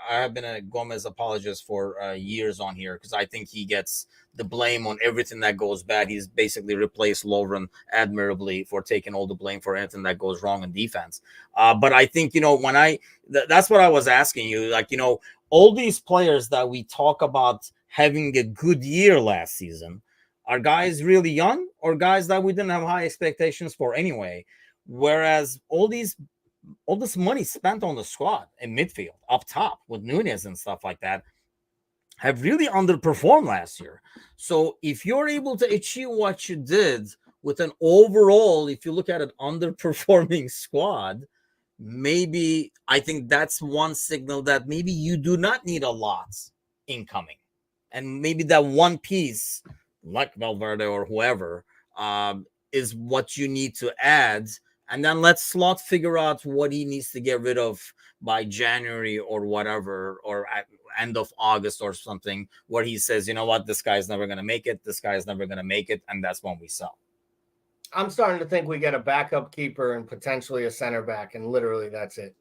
have been a Gomez apologist for years on here because I think he gets the blame on everything that goes bad. He's basically replaced Lovren admirably for taking all the blame for anything that goes wrong in defense. But I think that's what I was asking you. Like all these players that we talk about having a good year last season, are guys really young or guys that we didn't have high expectations for anyway? Whereas all this money spent on the squad in midfield, up top with Nunez and stuff like that, have really underperformed last year. So if you're able to achieve what you did with an overall, if you look at an underperforming squad, maybe I think that's one signal that maybe you do not need a lot incoming. And maybe that one piece, like Valverde or whoever, is what you need to add. And then let Slot figure out what he needs to get rid of by January or whatever, or at end of August or something, where he says, you know what, this guy's never going to make it. This guy's never going to make it. And that's when we sell. I'm starting to think we get a backup keeper and potentially a center back, and literally that's it.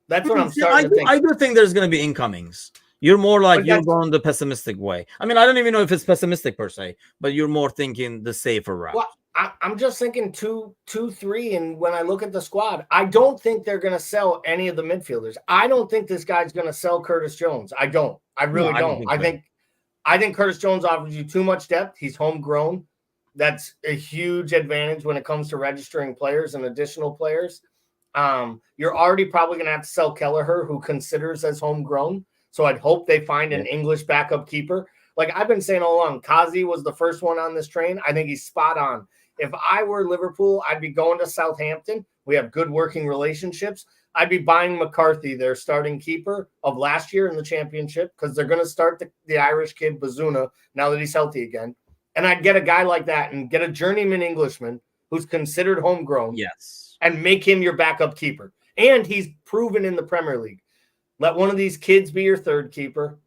That's what I'm starting to think. I do think there's going to be incomings. You're more like you're going the pessimistic way. I mean, I don't even know if it's pessimistic per se, but you're more thinking the safer route. Well, I'm just thinking 2, 3. And when I look at the squad, I don't think they're going to sell any of the midfielders. I don't think this guy's going to sell Curtis Jones. I don't. I really don't. I think Curtis Jones offers you too much depth. He's homegrown. That's a huge advantage when it comes to registering players and additional players. You're already probably going to have to sell Kelleher, who considers as homegrown. So I'd hope they find an English backup keeper. Like I've been saying all along, Kazi was the first one on this train. I think he's spot on. If I were Liverpool, I'd be going to Southampton. We have good working relationships. I'd be buying McCarthy, their starting keeper of last year in the championship, because they're going to start the Irish kid, Bazuna, now that he's healthy again. And I'd get a guy like that and get a journeyman Englishman who's considered homegrown. Yes. And make him your backup keeper. And he's proven in the Premier League. Let one of these kids be your third keeper.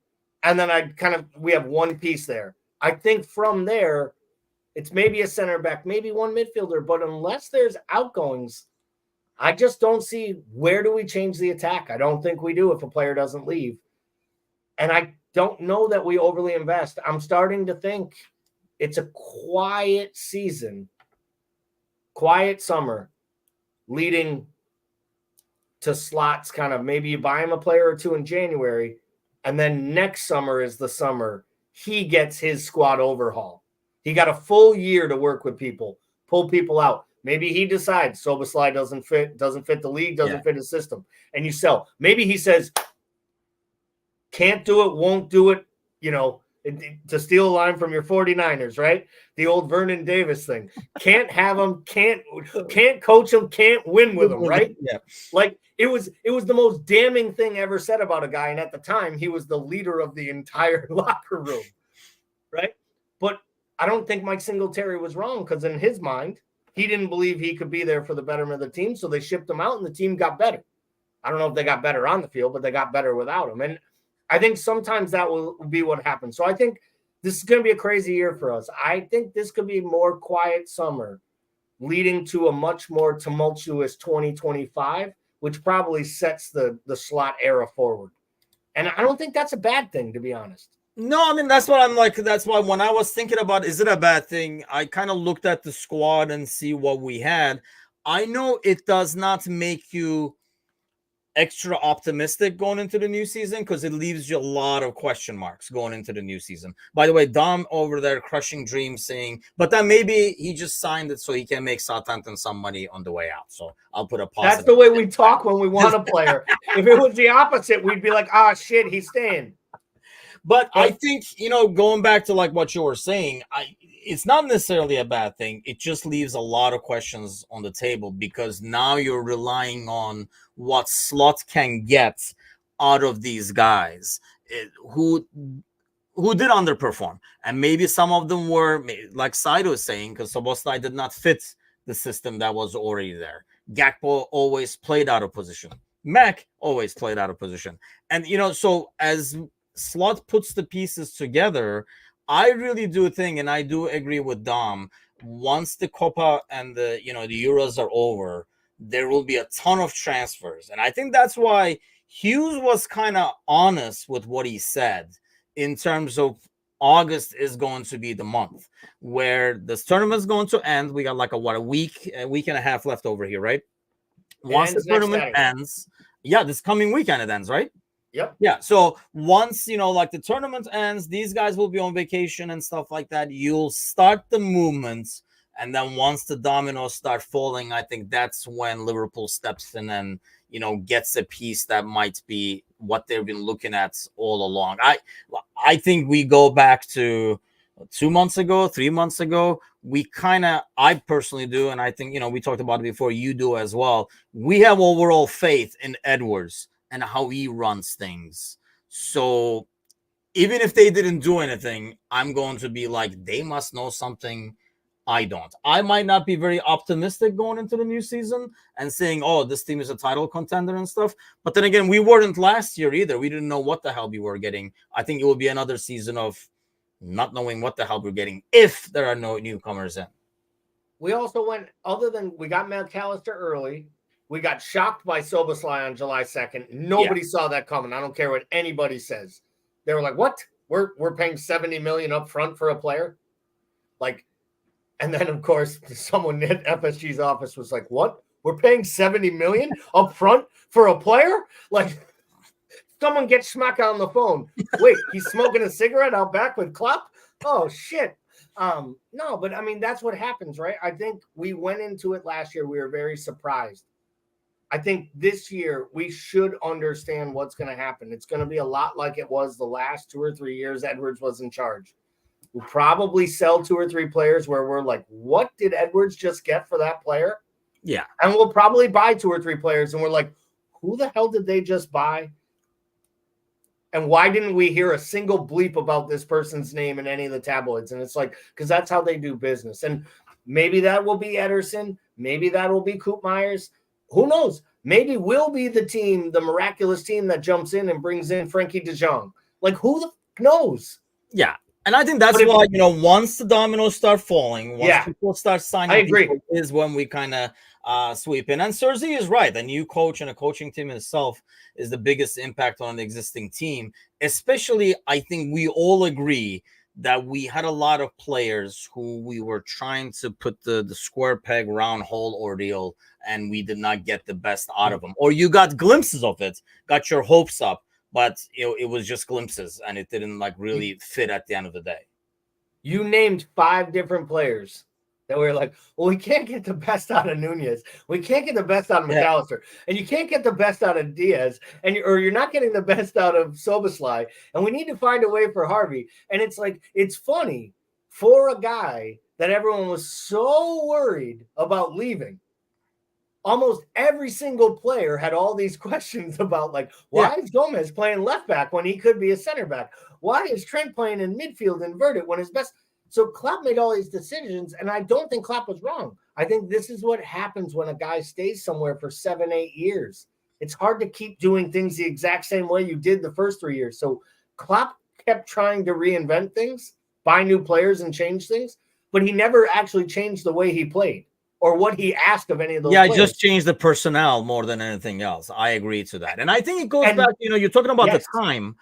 And then we have one piece there. I think from there, it's maybe a center back, maybe one midfielder. But unless there's outgoings, I just don't see where do we change the attack. I don't think we do if a player doesn't leave. And I don't know that we overly invest. I'm starting to think it's a quiet season, quiet summer, leading to slots. Kind of maybe you buy him a player or two in January, and then next summer is the summer he gets his squad overhaul. He got a full year to work with people, pull people out. Maybe he decides Soboslai doesn't fit the league, doesn't fit his system, and you sell. Maybe he says, can't do it, won't do it, to steal a line from your 49ers, right? The old Vernon Davis thing. Can't have him, can't coach him, can't win with him, right? Yeah. Like it was the most damning thing ever said about a guy. And at the time, he was the leader of the entire locker room, right? But I don't think Mike Singletary was wrong, because in his mind, he didn't believe he could be there for the betterment of the team. So they shipped him out and the team got better. I don't know if they got better on the field, but they got better without him. And I think sometimes that will be what happens. So I think this is going to be a crazy year for us. I think this could be a more quiet summer leading to a much more tumultuous 2025, which probably sets the slot era forward. And I don't think that's a bad thing, to be honest. No, I mean, that's what I'm like. That's why when I was thinking about, is it a bad thing? I kind of looked at the squad and see what we had. I know it does not make you extra optimistic going into the new season, because it leaves you a lot of question marks going into the new season. By the way, Dom over there crushing dreams saying, but then maybe he just signed it so he can make Southampton some money on the way out. So I'll put a positive. That's the way we talk when we want a player. If it was the opposite, we'd be like, shit, he's staying. But I think, going back to like what you were saying, it's not necessarily a bad thing. It just leaves a lot of questions on the table, because now you're relying on what Slot can get out of these guys who who did underperform. And maybe some of them were, like Saito was saying, because Soboslai did not fit the system that was already there. Gakpo always played out of position. Mac always played out of position. And, so as Slot puts the pieces together, I really do think, and I do agree with Dom, once the Copa and the Euros are over, there will be a ton of transfers. And I think that's why Hughes was kind of honest with what he said in terms of August is going to be the month where this tournament is going to end. We got like a week and a half left over here, right? Once the tournament ends, this coming weekend it ends, right? Yep. Yeah. So once, like the tournament ends, these guys will be on vacation and stuff like that. You'll start the movements. And then once the dominoes start falling, I think that's when Liverpool steps in and, gets a piece that might be what they've been looking at all along. I think we go back to 2 months ago, 3 months ago. I personally do. And I think, we talked about it before, you do as well. We have overall faith in Edwards and how he runs things. So even if they didn't do anything, I'm going to be like, they must know something I don't. I might not be very optimistic going into the new season and saying, oh, this team is a title contender and stuff. But then again, we weren't last year either. We didn't know what the hell we were getting. I think it will be another season of not knowing what the hell we're getting if there are no newcomers in. We also went, other than we got McAllister early, we got shocked by Szoboszlai on July 2nd. Nobody saw that coming. I don't care what anybody says. They were like, what? We're paying $70 million up front for a player? Like, and then, of course, someone at FSG's office was like, what? We're paying $70 million up front for a player? Like, someone gets Schmack on the phone. Wait, he's smoking a cigarette out back with Klopp? Oh, shit. No, but I mean, that's what happens, right? I think we went into it last year. We were very surprised. I think this year we should understand what's going to happen. It's going to be a lot like it was the last 2 or 3 years Edwards was in charge. We'll probably sell 2 or 3 players where we're like, what did Edwards just get for that player? Yeah. And we'll probably buy 2 or 3 players and we're like, who the hell did they just buy? And why didn't we hear a single bleep about this person's name in any of the tabloids? And it's like, because that's how they do business. And maybe that will be Ederson. Maybe that will be Koop Myers. Who knows? Maybe we'll be the team, the miraculous team that jumps in and brings in Frankie de Jong. Like, who the knows? Yeah. And I think that's why, once the dominoes start falling, once people start signing people, is when we kind of sweep in. And Serzi is right. A new coach and a coaching team itself is the biggest impact on the existing team. Especially, I think we all agree that we had a lot of players who we were trying to put the square peg round hole ordeal, and we did not get the best out of them. Or you got glimpses of it, got your hopes up, but it was just glimpses, and it didn't really fit at the end of the day. You named 5 different players that were like, well, we can't get the best out of Nunez. We can't get the best out of McAllister. And you can't get the best out of Diaz. Or you're not getting the best out of Szoboszlai. And we need to find a way for Harvey. And it's like, it's funny for a guy that everyone was so worried about leaving. Almost every single player had all these questions about, like, why is Gomez playing left back when he could be a center back? Why is Trent playing in midfield inverted when his best? So Klopp made all these decisions, and I don't think Klopp was wrong. I think this is what happens when a guy stays somewhere for 7, 8 years. It's hard to keep doing things the exact same way you did the first 3 years. So Klopp kept trying to reinvent things, buy new players and change things, but he never actually changed the way he played or what he asked of any of those players. I just changed the personnel more than anything else. I agree to that. And I think it goes back, you're talking about the time.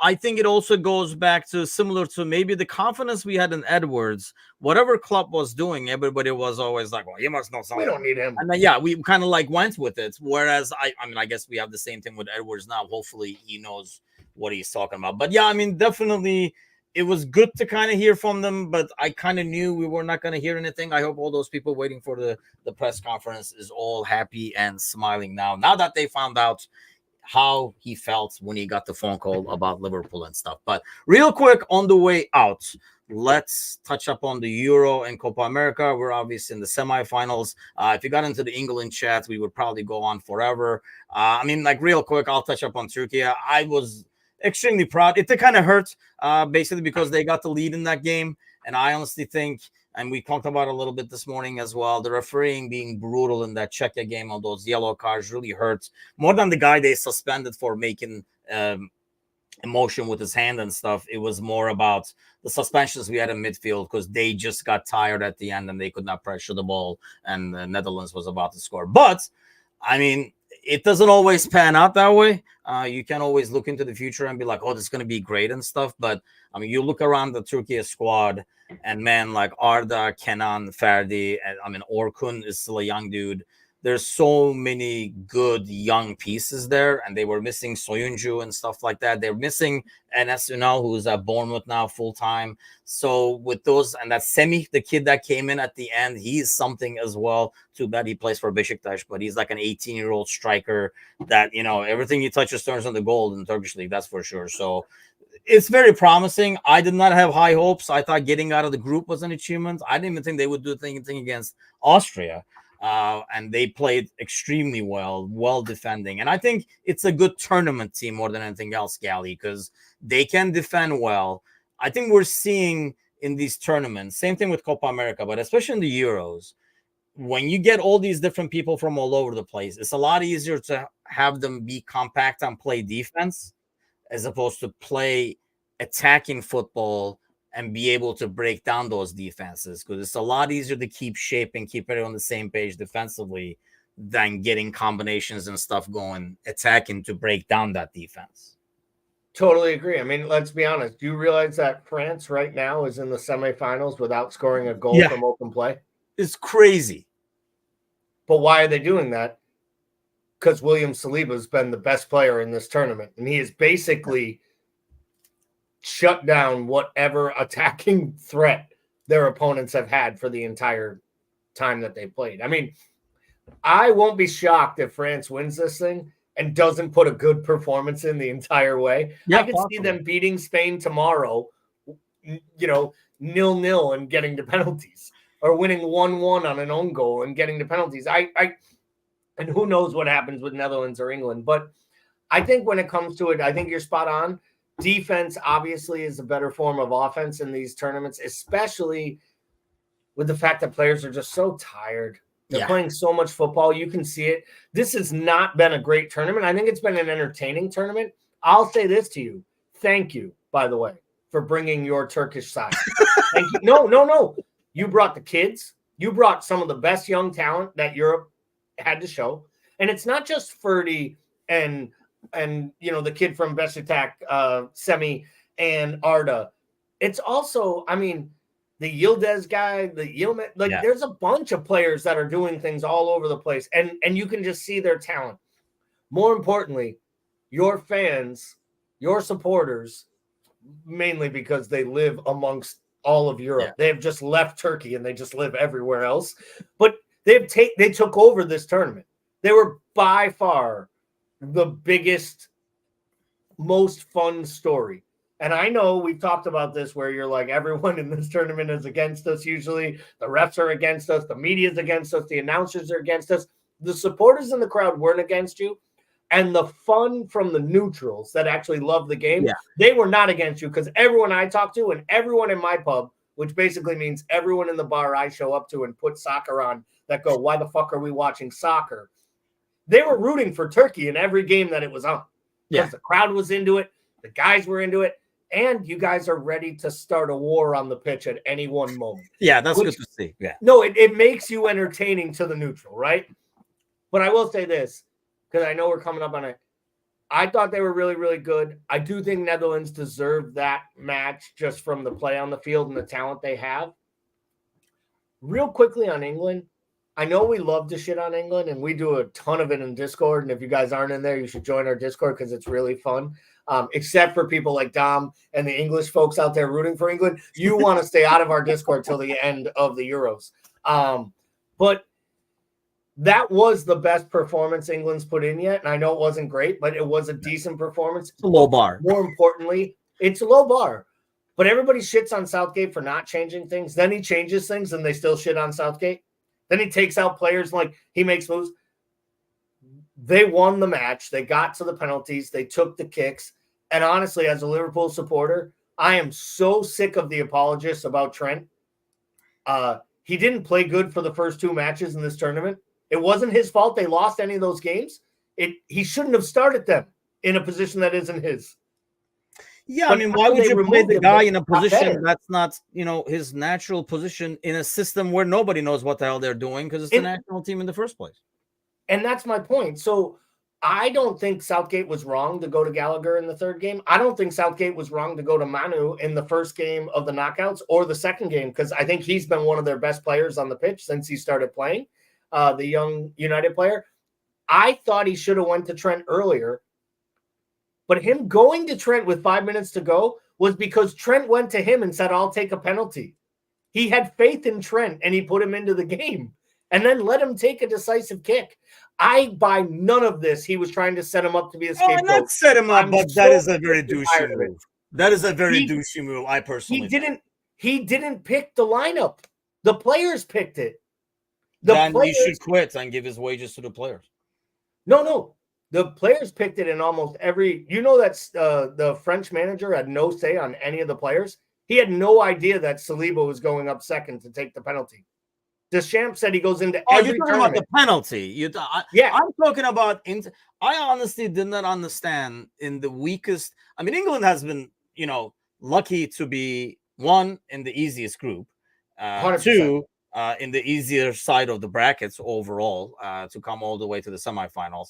I think it also goes back to similar to maybe the confidence we had in Edwards. Whatever Klopp was doing, everybody was always like, well, you must know something. We don't need him. And then, we kind of went with it. Whereas, I guess we have the same thing with Edwards now. Hopefully he knows what he's talking about. But definitely it was good to kind of hear from them, but I kind of knew we were not going to hear anything. I hope all those people waiting for the press conference is all happy and smiling now that they found out how he felt when he got the phone call about Liverpool and stuff. But real quick on the way out, let's touch up on the Euro and Copa America. We're obviously in the semifinals. If you got into the England chat, we would probably go on forever. Real quick, I'll touch up on Turkey. extremely proud. It kind of hurt, basically because they got the lead in that game, and I honestly think, and we talked about it a little bit this morning as well, the refereeing being brutal in that Czechia game on those yellow cards really hurts more than the guy they suspended for making emotion with his hand and stuff. It was more about the suspensions we had in midfield because they just got tired at the end and they could not pressure the ball, and the Netherlands was about to score. But I mean, it doesn't always pan out that way. You can always look into the future and be like, oh, this is going to be great and stuff. But I mean, you look around the Turkey squad, and man, like Arda, Kenan, Ferdi, and I mean, Orkun is still a young dude. There's so many good young pieces there, and they were missing Soyuncu and stuff like that. They're missing Enes Ünal, who's at Bournemouth now full time. So with those, and that Semih, the kid that came in at the end, he's something as well. Too bad he plays for Besiktas, but he's like an 18-year-old striker that, you know, everything he touches turns into gold in the Turkish league. That's for sure. So it's very promising. I did not have high hopes. I thought getting out of the group was an achievement. I didn't even think they would do anything against Austria. And they played extremely well defending. And I think it's a good tournament team more than anything else, Gally, because they can defend well. I think we're seeing in these tournaments, same thing with Copa America, but especially in the Euros, when you get all these different people from all over the place, it's a lot easier to have them be compact and play defense as opposed to play attacking football and be able to break down those defenses, because it's a lot easier to keep shape and keep everyone on the same page defensively than getting combinations and stuff going, attacking to break down that defense. Totally agree. I mean, let's be honest. Do you realize that France right now is in the semifinals without scoring a goal from open play? It's crazy. But why are they doing that? Because William Saliba has been the best player in this tournament, and he is basically shut down whatever attacking threat their opponents have had for the entire time that they played. I mean, I won't be shocked if France wins this thing and doesn't put a good performance in the entire way. I could see them beating Spain tomorrow, 0-0 and getting to penalties, or winning 1-1 on an own goal and getting to penalties. And who knows what happens with Netherlands or England. But I think when it comes to it, I think you're spot on. Defense obviously is a better form of offense in these tournaments, especially with the fact that players are just so tired. They're playing so much football. You can see it. This has not been a great tournament. I think it's been an entertaining tournament. I'll say this to you. Thank you, by the way, for bringing your Turkish side. Thank you. No. You brought the kids. You brought some of the best young talent that Europe had to show. And it's not just Ferdi and the kid from Besiktas, Semih, and Arda. It's also, I mean, the Yildiz guy, there's a bunch of players that are doing things all over the place, and you can just see their talent. More importantly, your fans, your supporters, mainly because they live amongst all of Europe. They have just left Turkey and they just live everywhere else. But they took over this tournament. They were by far the biggest, most fun story. And I know we've talked about this where you're like, everyone in this tournament is against us. Usually the refs are against us. The media is against us. The announcers are against us. The supporters in the crowd weren't against you. And the fun from the neutrals that actually love the game, they were not against you, because everyone I talked to and everyone in my pub, which basically means everyone in the bar I show up to and put soccer on, that go, why the fuck are we watching soccer? They were rooting for Turkey in every game that it was on. Because the crowd was into it. The guys were into it. And you guys are ready to start a war on the pitch at any one moment. Yeah, that's good to see. Yeah. No, it makes you entertaining to the neutral, right? But I will say this, because I know we're coming up on it. I thought they were really, really good. I do think Netherlands deserved that match just from the play on the field and the talent they have. Real quickly on England, I know we love to shit on England, and we do a ton of it in Discord. And if you guys aren't in there, you should join our Discord because it's really fun. Except for people like Dom and the English folks out there rooting for England. You want to stay out of our Discord till the end of the Euros. But that was the best performance England's put in yet. And I know it wasn't great, but it was a decent performance. It's a low bar. More importantly, it's a low bar. But everybody shits on Southgate for not changing things. Then he changes things and they still shit on Southgate. Then he takes out players, like he makes moves. They won the match. They got to the penalties. They took the kicks. And honestly, as a Liverpool supporter, I am so sick of the apologists about Trent. He didn't play good for the first 2 matches in this tournament. It wasn't his fault they lost any of those games. He shouldn't have started them in a position that isn't his. Yeah, But I mean, why would you play the him, guy in a got position better. that's not, his natural position in a system where nobody knows what the hell they're doing because it's the national team in the first place? And that's my point. So I don't think Southgate was wrong to go to Gallagher in the third game. I don't think Southgate was wrong to go to Manu in the first game of the knockouts or the second game, because I think he's been one of their best players on the pitch since he started playing, the young United player. I thought he should have went to Trent earlier, but him going to Trent with 5 minutes to go was because Trent went to him and said, I'll take a penalty. He had faith in Trent and he put him into the game and then let him take a decisive kick. I buy none of this. He was trying to set him up to be a scapegoat. Not set him up, but that is a very douchey move. That is a very douchey move, I personally think. He didn't pick the lineup. The players picked it. Then he should quit and give his wages to the players. No. The players picked it in almost every. You know that the French manager had no say on any of the players. He had no idea that Saliba was going up second to take the penalty. Deschamps said he goes into every you're talking tournament. about the penalty. Yeah. I'm talking about. I honestly did not understand in the weakest. I mean, England has been, lucky to be one in the easiest group, 2 in the easier side of the brackets overall, to come all the way to the semifinals.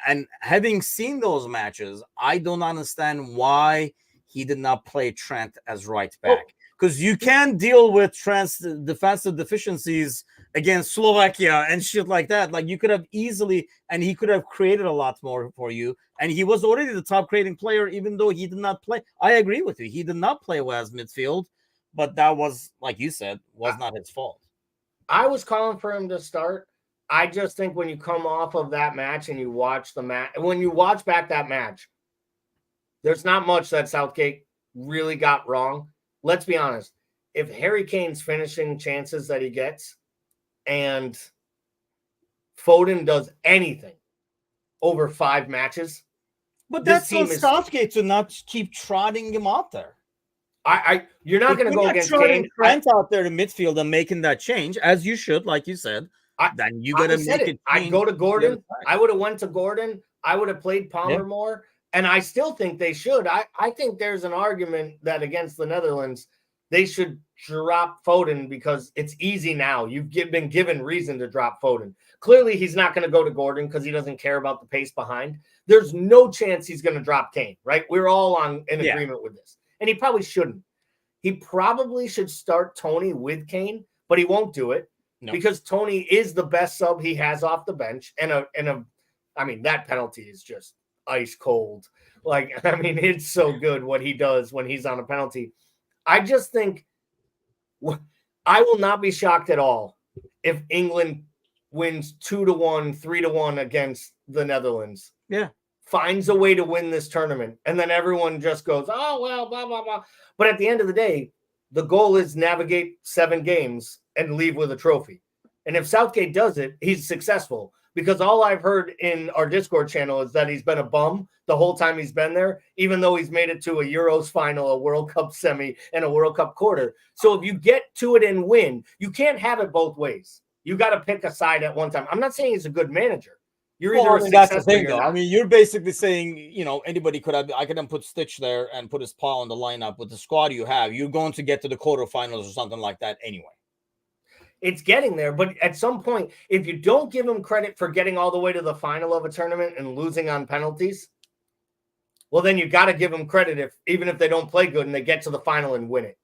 And having seen those matches, I don't understand why he did not play Trent as right back, because you can deal with Trent's defensive deficiencies against Slovakia and shit like that. Like, you could have easily, and he could have created a lot more for you. And he was already the top creating player, even though he did not play. I agree with you. He did not play well as midfield, but that was, like you said, was not his fault. I was calling for him to start. I just think when you come off of that match and you watch the match, when you watch back that match, there's not much that Southgate really got wrong. Let's be honest. If Harry Kane's finishing chances that he gets and Foden does anything over 5 matches, but that's on Southgate to not keep trotting him out there. You're not going to go against Kane. Trent out there in midfield and making that change, as you should, like you said. Then you got to make it. I'd go to Gordon. I would have went to Gordon. I would have played Palmer more. And I still think they should. I think there's an argument that against the Netherlands, they should drop Foden because it's easy now. You've been given reason to drop Foden. Clearly, he's not going to go to Gordon because he doesn't care about the pace behind. There's no chance he's going to drop Kane, right? We're all in agreement with this. And he probably shouldn't. He probably should start Tony with Kane, but he won't do it because Tony is the best sub he has off the bench. I mean, that penalty is just ice cold. Like, I mean, it's so good what he does when he's on a penalty. I just think I will not be shocked at all if England wins 2-1, 3-1 against the Netherlands. Yeah. Finds a way to win this tournament. And then everyone just goes, oh, well, blah, blah, blah. But at the end of the day, the goal is navigate 7 games and leave with a trophy. And if Southgate does it, he's successful. Because all I've heard in our Discord channel is that he's been a bum the whole time he's been there, even though he's made it to a Euros final, a World Cup semi, and a World Cup quarter. So if you get to it and win, you can't have it both ways. You got to pick a side at one time. I'm not saying he's a good manager. You're either that's the thing, though. I mean, you're basically saying, anybody could have. I could then put Stitch there and put his paw on the lineup with the squad you have. You're going to get to the quarterfinals or something like that anyway. It's getting there, but at some point, if you don't give him credit for getting all the way to the final of a tournament and losing on penalties, well, then you got to give him credit even if they don't play good and they get to the final and win it.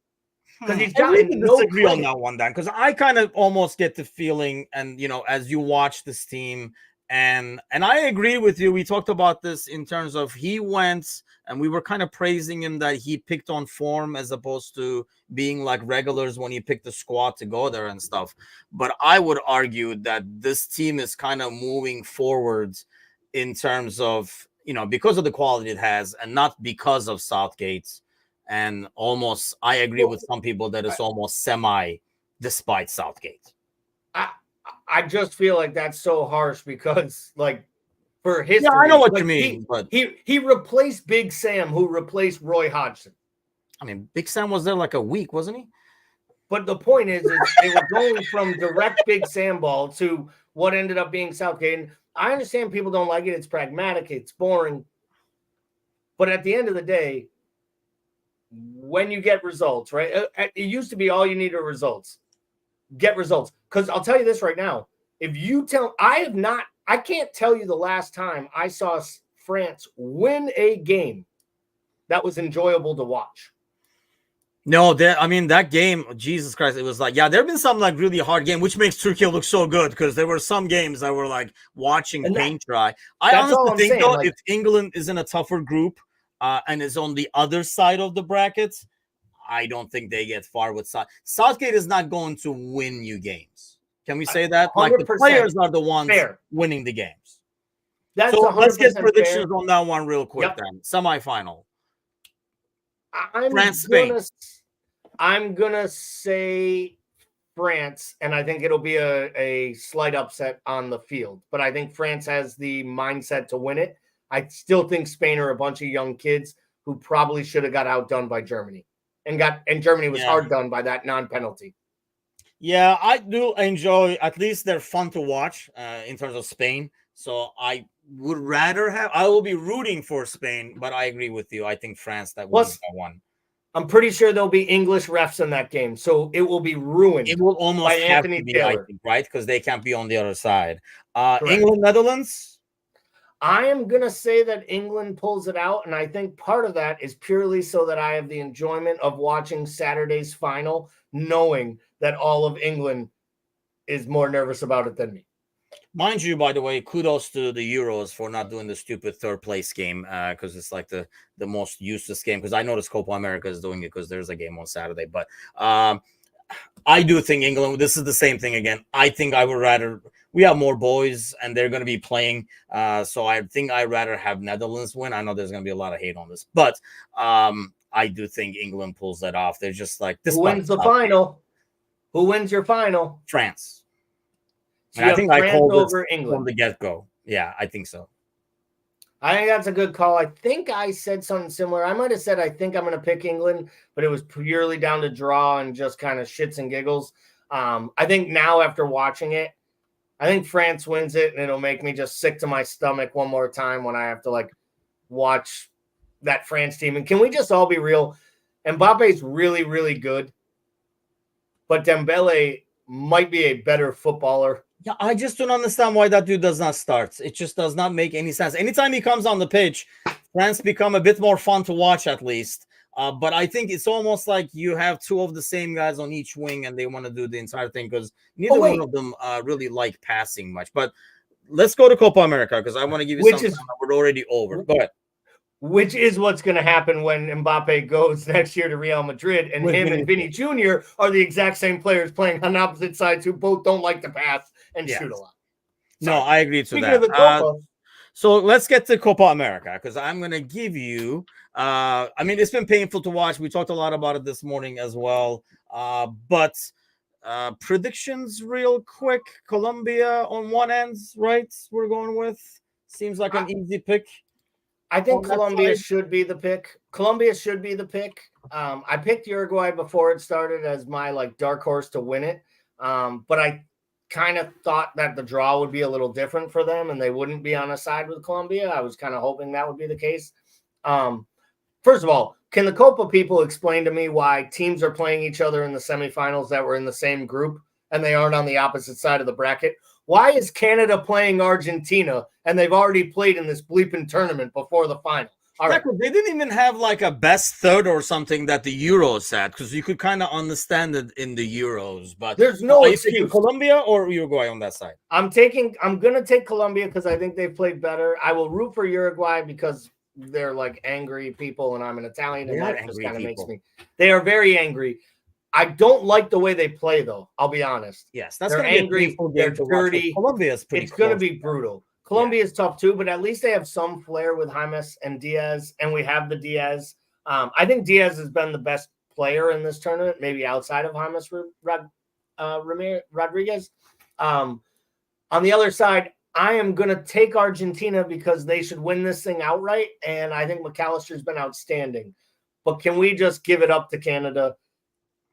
Because he's gotten no disagree on that one, Dan. Because I kind of almost get the feeling, and as you watch this team. And I agree with you. We talked about this in terms of he went and we were kind of praising him that he picked on form as opposed to being like regulars when he picked the squad to go there and stuff. But I would argue that this team is kind of moving forwards in terms of, because of the quality it has and not because of Southgate. And almost, I agree with some people that it's almost semi despite Southgate. I just feel like that's so harsh because, like, for history. Yeah, I know what Like, you mean, but he replaced Big Sam, who replaced Roy Hodgson. I mean, Big Sam was there like a week, wasn't he? But the point is they were going from direct Big Sam ball to what ended up being Southgate. And I understand people don't like it. It's pragmatic. It's boring. But at the end of the day, when you get results, right? It used to be all you need are results. Get results. Because I'll tell you this right now. If you tell, I can't tell you the last time I saw France win a game that was enjoyable to watch. No, that game, Jesus Christ, it was like, yeah, there have been some like really hard game, which makes Turkey look so good because there were some games that were like watching paint dry. I honestly think though, if England is in a tougher group and is on the other side of the bracket, I don't think they get far with Southgate is not going to win you games. Can we say that? Like the players are the ones winning the games. So let's get predictions on that one real quick then. Semifinal. France, Spain. I'm gonna say France, and I think it'll be a slight upset on the field. But I think France has the mindset to win it. I still think Spain are a bunch of young kids who probably should have got outdone by Germany, and Germany was hard done by that non-penalty. Yeah, I do enjoy. At least they're fun to watch in terms of Spain. So I would rather have. I will be rooting for Spain, but I agree with you. I think France that will be that one. I'm pretty sure there'll be English refs in that game, so it will be ruined. It will almost by have Anthony to be, Taylor. I think, right? Because they can't be on the other side. England, Netherlands. I am gonna say that England pulls it out, and I think part of that is purely so that I have the enjoyment of watching Saturday's final, knowing that all of England is more nervous about it than me. Mind you, by the way, kudos to the Euros for not doing the stupid third place game because it's like the most useless game. Because I noticed Copa America is doing it because there's a game on Saturday. But I do think England, this is the same thing again. I think I would rather, we have more boys and they're going to be playing. So I think I'd rather have Netherlands win. I know there's going to be a lot of hate on this. But I do think England pulls that off. They're just like, this. Who wins the final? Who wins your final? France. So I think I called over England from the get-go. Yeah, I think so. I think that's a good call. I think I said something similar. I might have said I think I'm going to pick England, but it was purely down to draw and just kind of shits and giggles. I think now after watching it, I think France wins it, and it'll make me just sick to my stomach one more time when I have to like watch that France team. And can we just all be real? Mbappe's really, really good, but Dembele might be a better footballer. Yeah, I just don't understand why that dude does not start. It just does not make any sense. Anytime he comes on the pitch, France become a bit more fun to watch at least. But I think it's almost like you have two of the same guys on each wing and they want to do the entire thing because neither one of them really like passing much. But let's go to Copa America because I want to give you something that we're already over. Go ahead. Which is what's going to happen when Mbappe goes next year to Real Madrid, and him and Vinny Jr. are the exact same players playing on opposite sides who both don't like to pass and shoot a lot. No, I agree to that. So let's get to Copa America because I'm going to give you, I mean, it's been painful to watch. We talked a lot about it this morning as well. But predictions real quick. Colombia on one end, right? We're going with. Seems like an easy pick. I think Colombia should be the pick. Colombia should be the pick. I picked Uruguay before it started as my like dark horse to win it. But I kind of thought that the draw would be a little different for them and they wouldn't be on a side with Colombia. I was kind of hoping that would be the case. First of all, can the Copa people explain to me why teams are playing each other in the semifinals that were in the same group and they aren't on the opposite side of the bracket? Why is Canada playing Argentina and they've already played in this bleeping tournament before the final? All right. They didn't even have like a best third or something that the Euros had because you could kind of understand it in the Euros. But there's no excuse. Colombia or Uruguay on that side? I'm going to take Colombia because I think they've played better. I will root for Uruguay because they're like angry people and I'm an Italian and that just kind of makes me. They are very angry. I don't like the way they play, though. I'll be honest. Yes, that's they're angry. They're dirty. Colombia's pretty. It's going to be brutal. Colombia is tough too, but at least they have some flair with James and Diaz, and we have the Diaz. I think Diaz has been the best player in this tournament, maybe outside of James Rodriguez. On the other side, I am going to take Argentina because they should win this thing outright, and I think McAllister's been outstanding. But can we just give it up to Canada?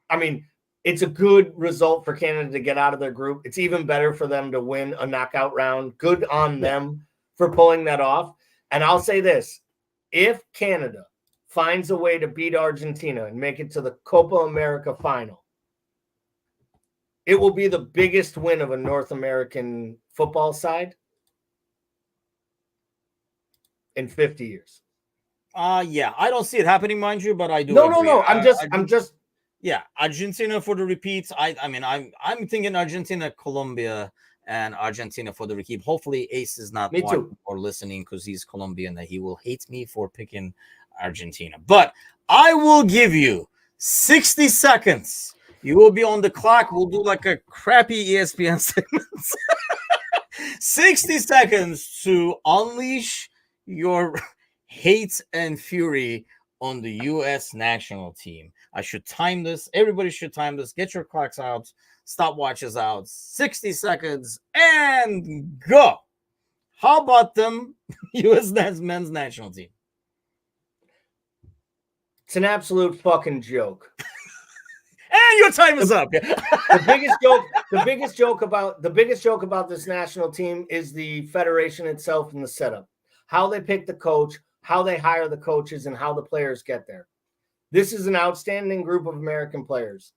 I mean, it's a good result for Canada to get out of their group. It's even better for them to win a knockout round. Good on them for pulling that off. And I'll say this. If Canada finds a way to beat Argentina and make it to the Copa America final, it will be the biggest win of a North American football side in 50 years. Yeah, I don't see it happening, mind you, but I do. No. I'm just. Yeah, Argentina for the repeats. I mean, I'm thinking Argentina, Colombia, and Argentina for the repeat. Hopefully, Ace is not watching or listening because he's Colombian. That he will hate me for picking Argentina. But I will give you 60 seconds. You will be on the clock. We'll do like a crappy ESPN segment. 60 seconds to unleash your hate and fury on the U.S. national team. I should time this. Everybody should time this. Get your clocks out. Stopwatches out. 60 seconds and go. How about them U.S. men's national team? It's an absolute fucking joke. And your time is up. The biggest joke about this national team is the federation itself and the setup. How they pick the coach, how they hire the coaches, and how the players get there. This is an outstanding group of American players.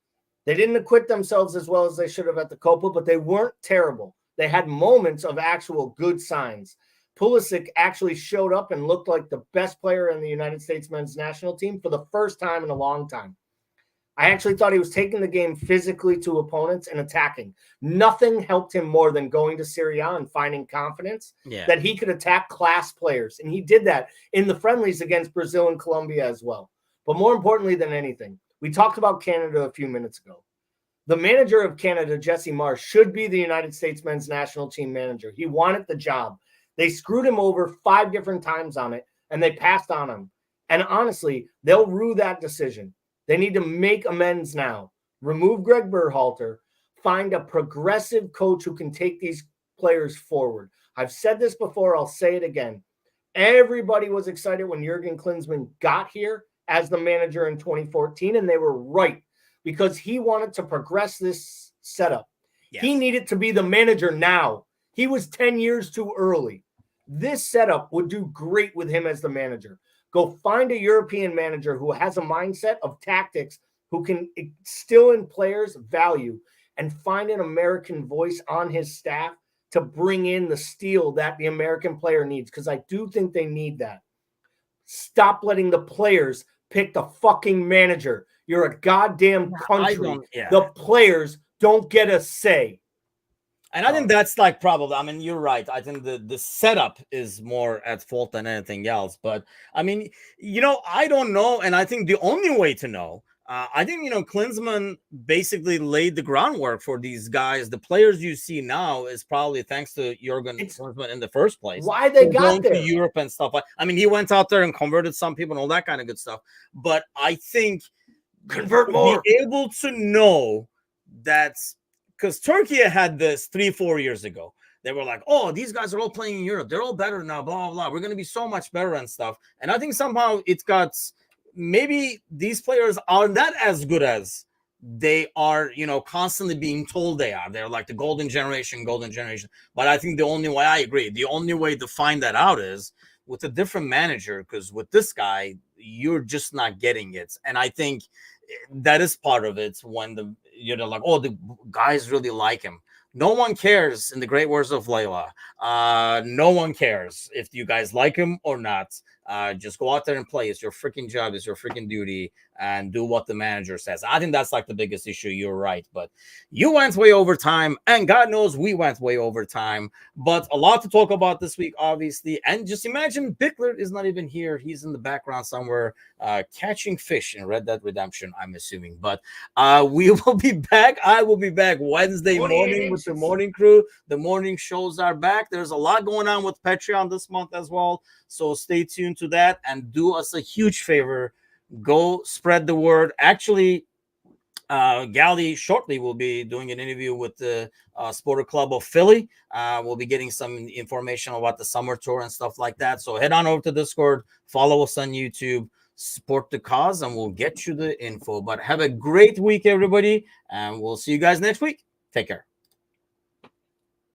They didn't acquit themselves as well as they should have at the Copa, but they weren't terrible. They had moments of actual good signs. Pulisic actually showed up and looked like the best player in the United States men's national team for the first time in a long time. I actually thought he was taking the game physically to opponents and attacking. Nothing helped him more than going to Serie A and finding confidence that he could attack class players. And he did that in the friendlies against Brazil and Colombia as well. But more importantly than anything, we talked about Canada a few minutes ago. The manager of Canada, Jesse Marsh, should be the United States men's national team manager. He wanted the job. They screwed him over 5 different times on it, and they passed on him. And honestly, they'll rue that decision. They need to make amends now. Remove Greg Berhalter. Find a progressive coach who can take these players forward. I've said this before. I'll say it again. Everybody was excited when Jurgen Klinsmann got here as the manager in 2014, and they were right because he wanted to progress this setup. Yes. He needed to be the manager now. He was 10 years too early. This setup would do great with him as the manager. Go find a European manager who has a mindset of tactics, who can instill in players value, and find an American voice on his staff to bring in the steel that the American player needs, because I do think they need that. Stop letting the players pick the fucking manager. You're a goddamn country. The players don't get a say. And I think that's like probably, I mean, you're right. I think the setup is more at fault than anything else. But I mean, I don't know. And I think the only way to know, I think, Klinsmann basically laid the groundwork for these guys. The players you see now is probably thanks to Jurgen Klinsmann in the first place. Why they got there? To Europe and stuff. I mean, he went out there and converted some people and all that kind of good stuff. But I think convert more. Be able to know that's, because Turkey had this 3-4 years ago. They were like, oh, these guys are all playing in Europe. They're all better now, blah, blah, blah. We're going to be so much better and stuff. And I think somehow it got, maybe these players are not as good as they are, constantly being told they are. They're like the golden generation. But I think the only way, I agree, the only way to find that out is with a different manager, because with this guy, you're just not getting it. And I think that is part of it when you're like, oh, the guys really like him. No one cares, in the great words of Layla. No one cares if you guys like him or not. Just go out there and play. It's your freaking job. It's your freaking duty, and do what the manager says. I think that's like the biggest issue. You're right. But you went way over time, and God knows we went way over time. But a lot to talk about this week, obviously. And just imagine Bickler is not even here. He's in the background somewhere catching fish in Red Dead Redemption, I'm assuming. But we will be back. I will be back Wednesday morning with the morning crew. The morning shows are back. There's a lot going on with Patreon this month as well. So stay tuned to that and do us a huge favor. Go spread the word. Actually, Gally shortly will be doing an interview with the Sporter Club of Philly. We'll be getting some information about the summer tour and stuff like that. So head on over to Discord, follow us on YouTube, support the cause, and we'll get you the info. But have a great week, everybody, and we'll see you guys next week. Take care.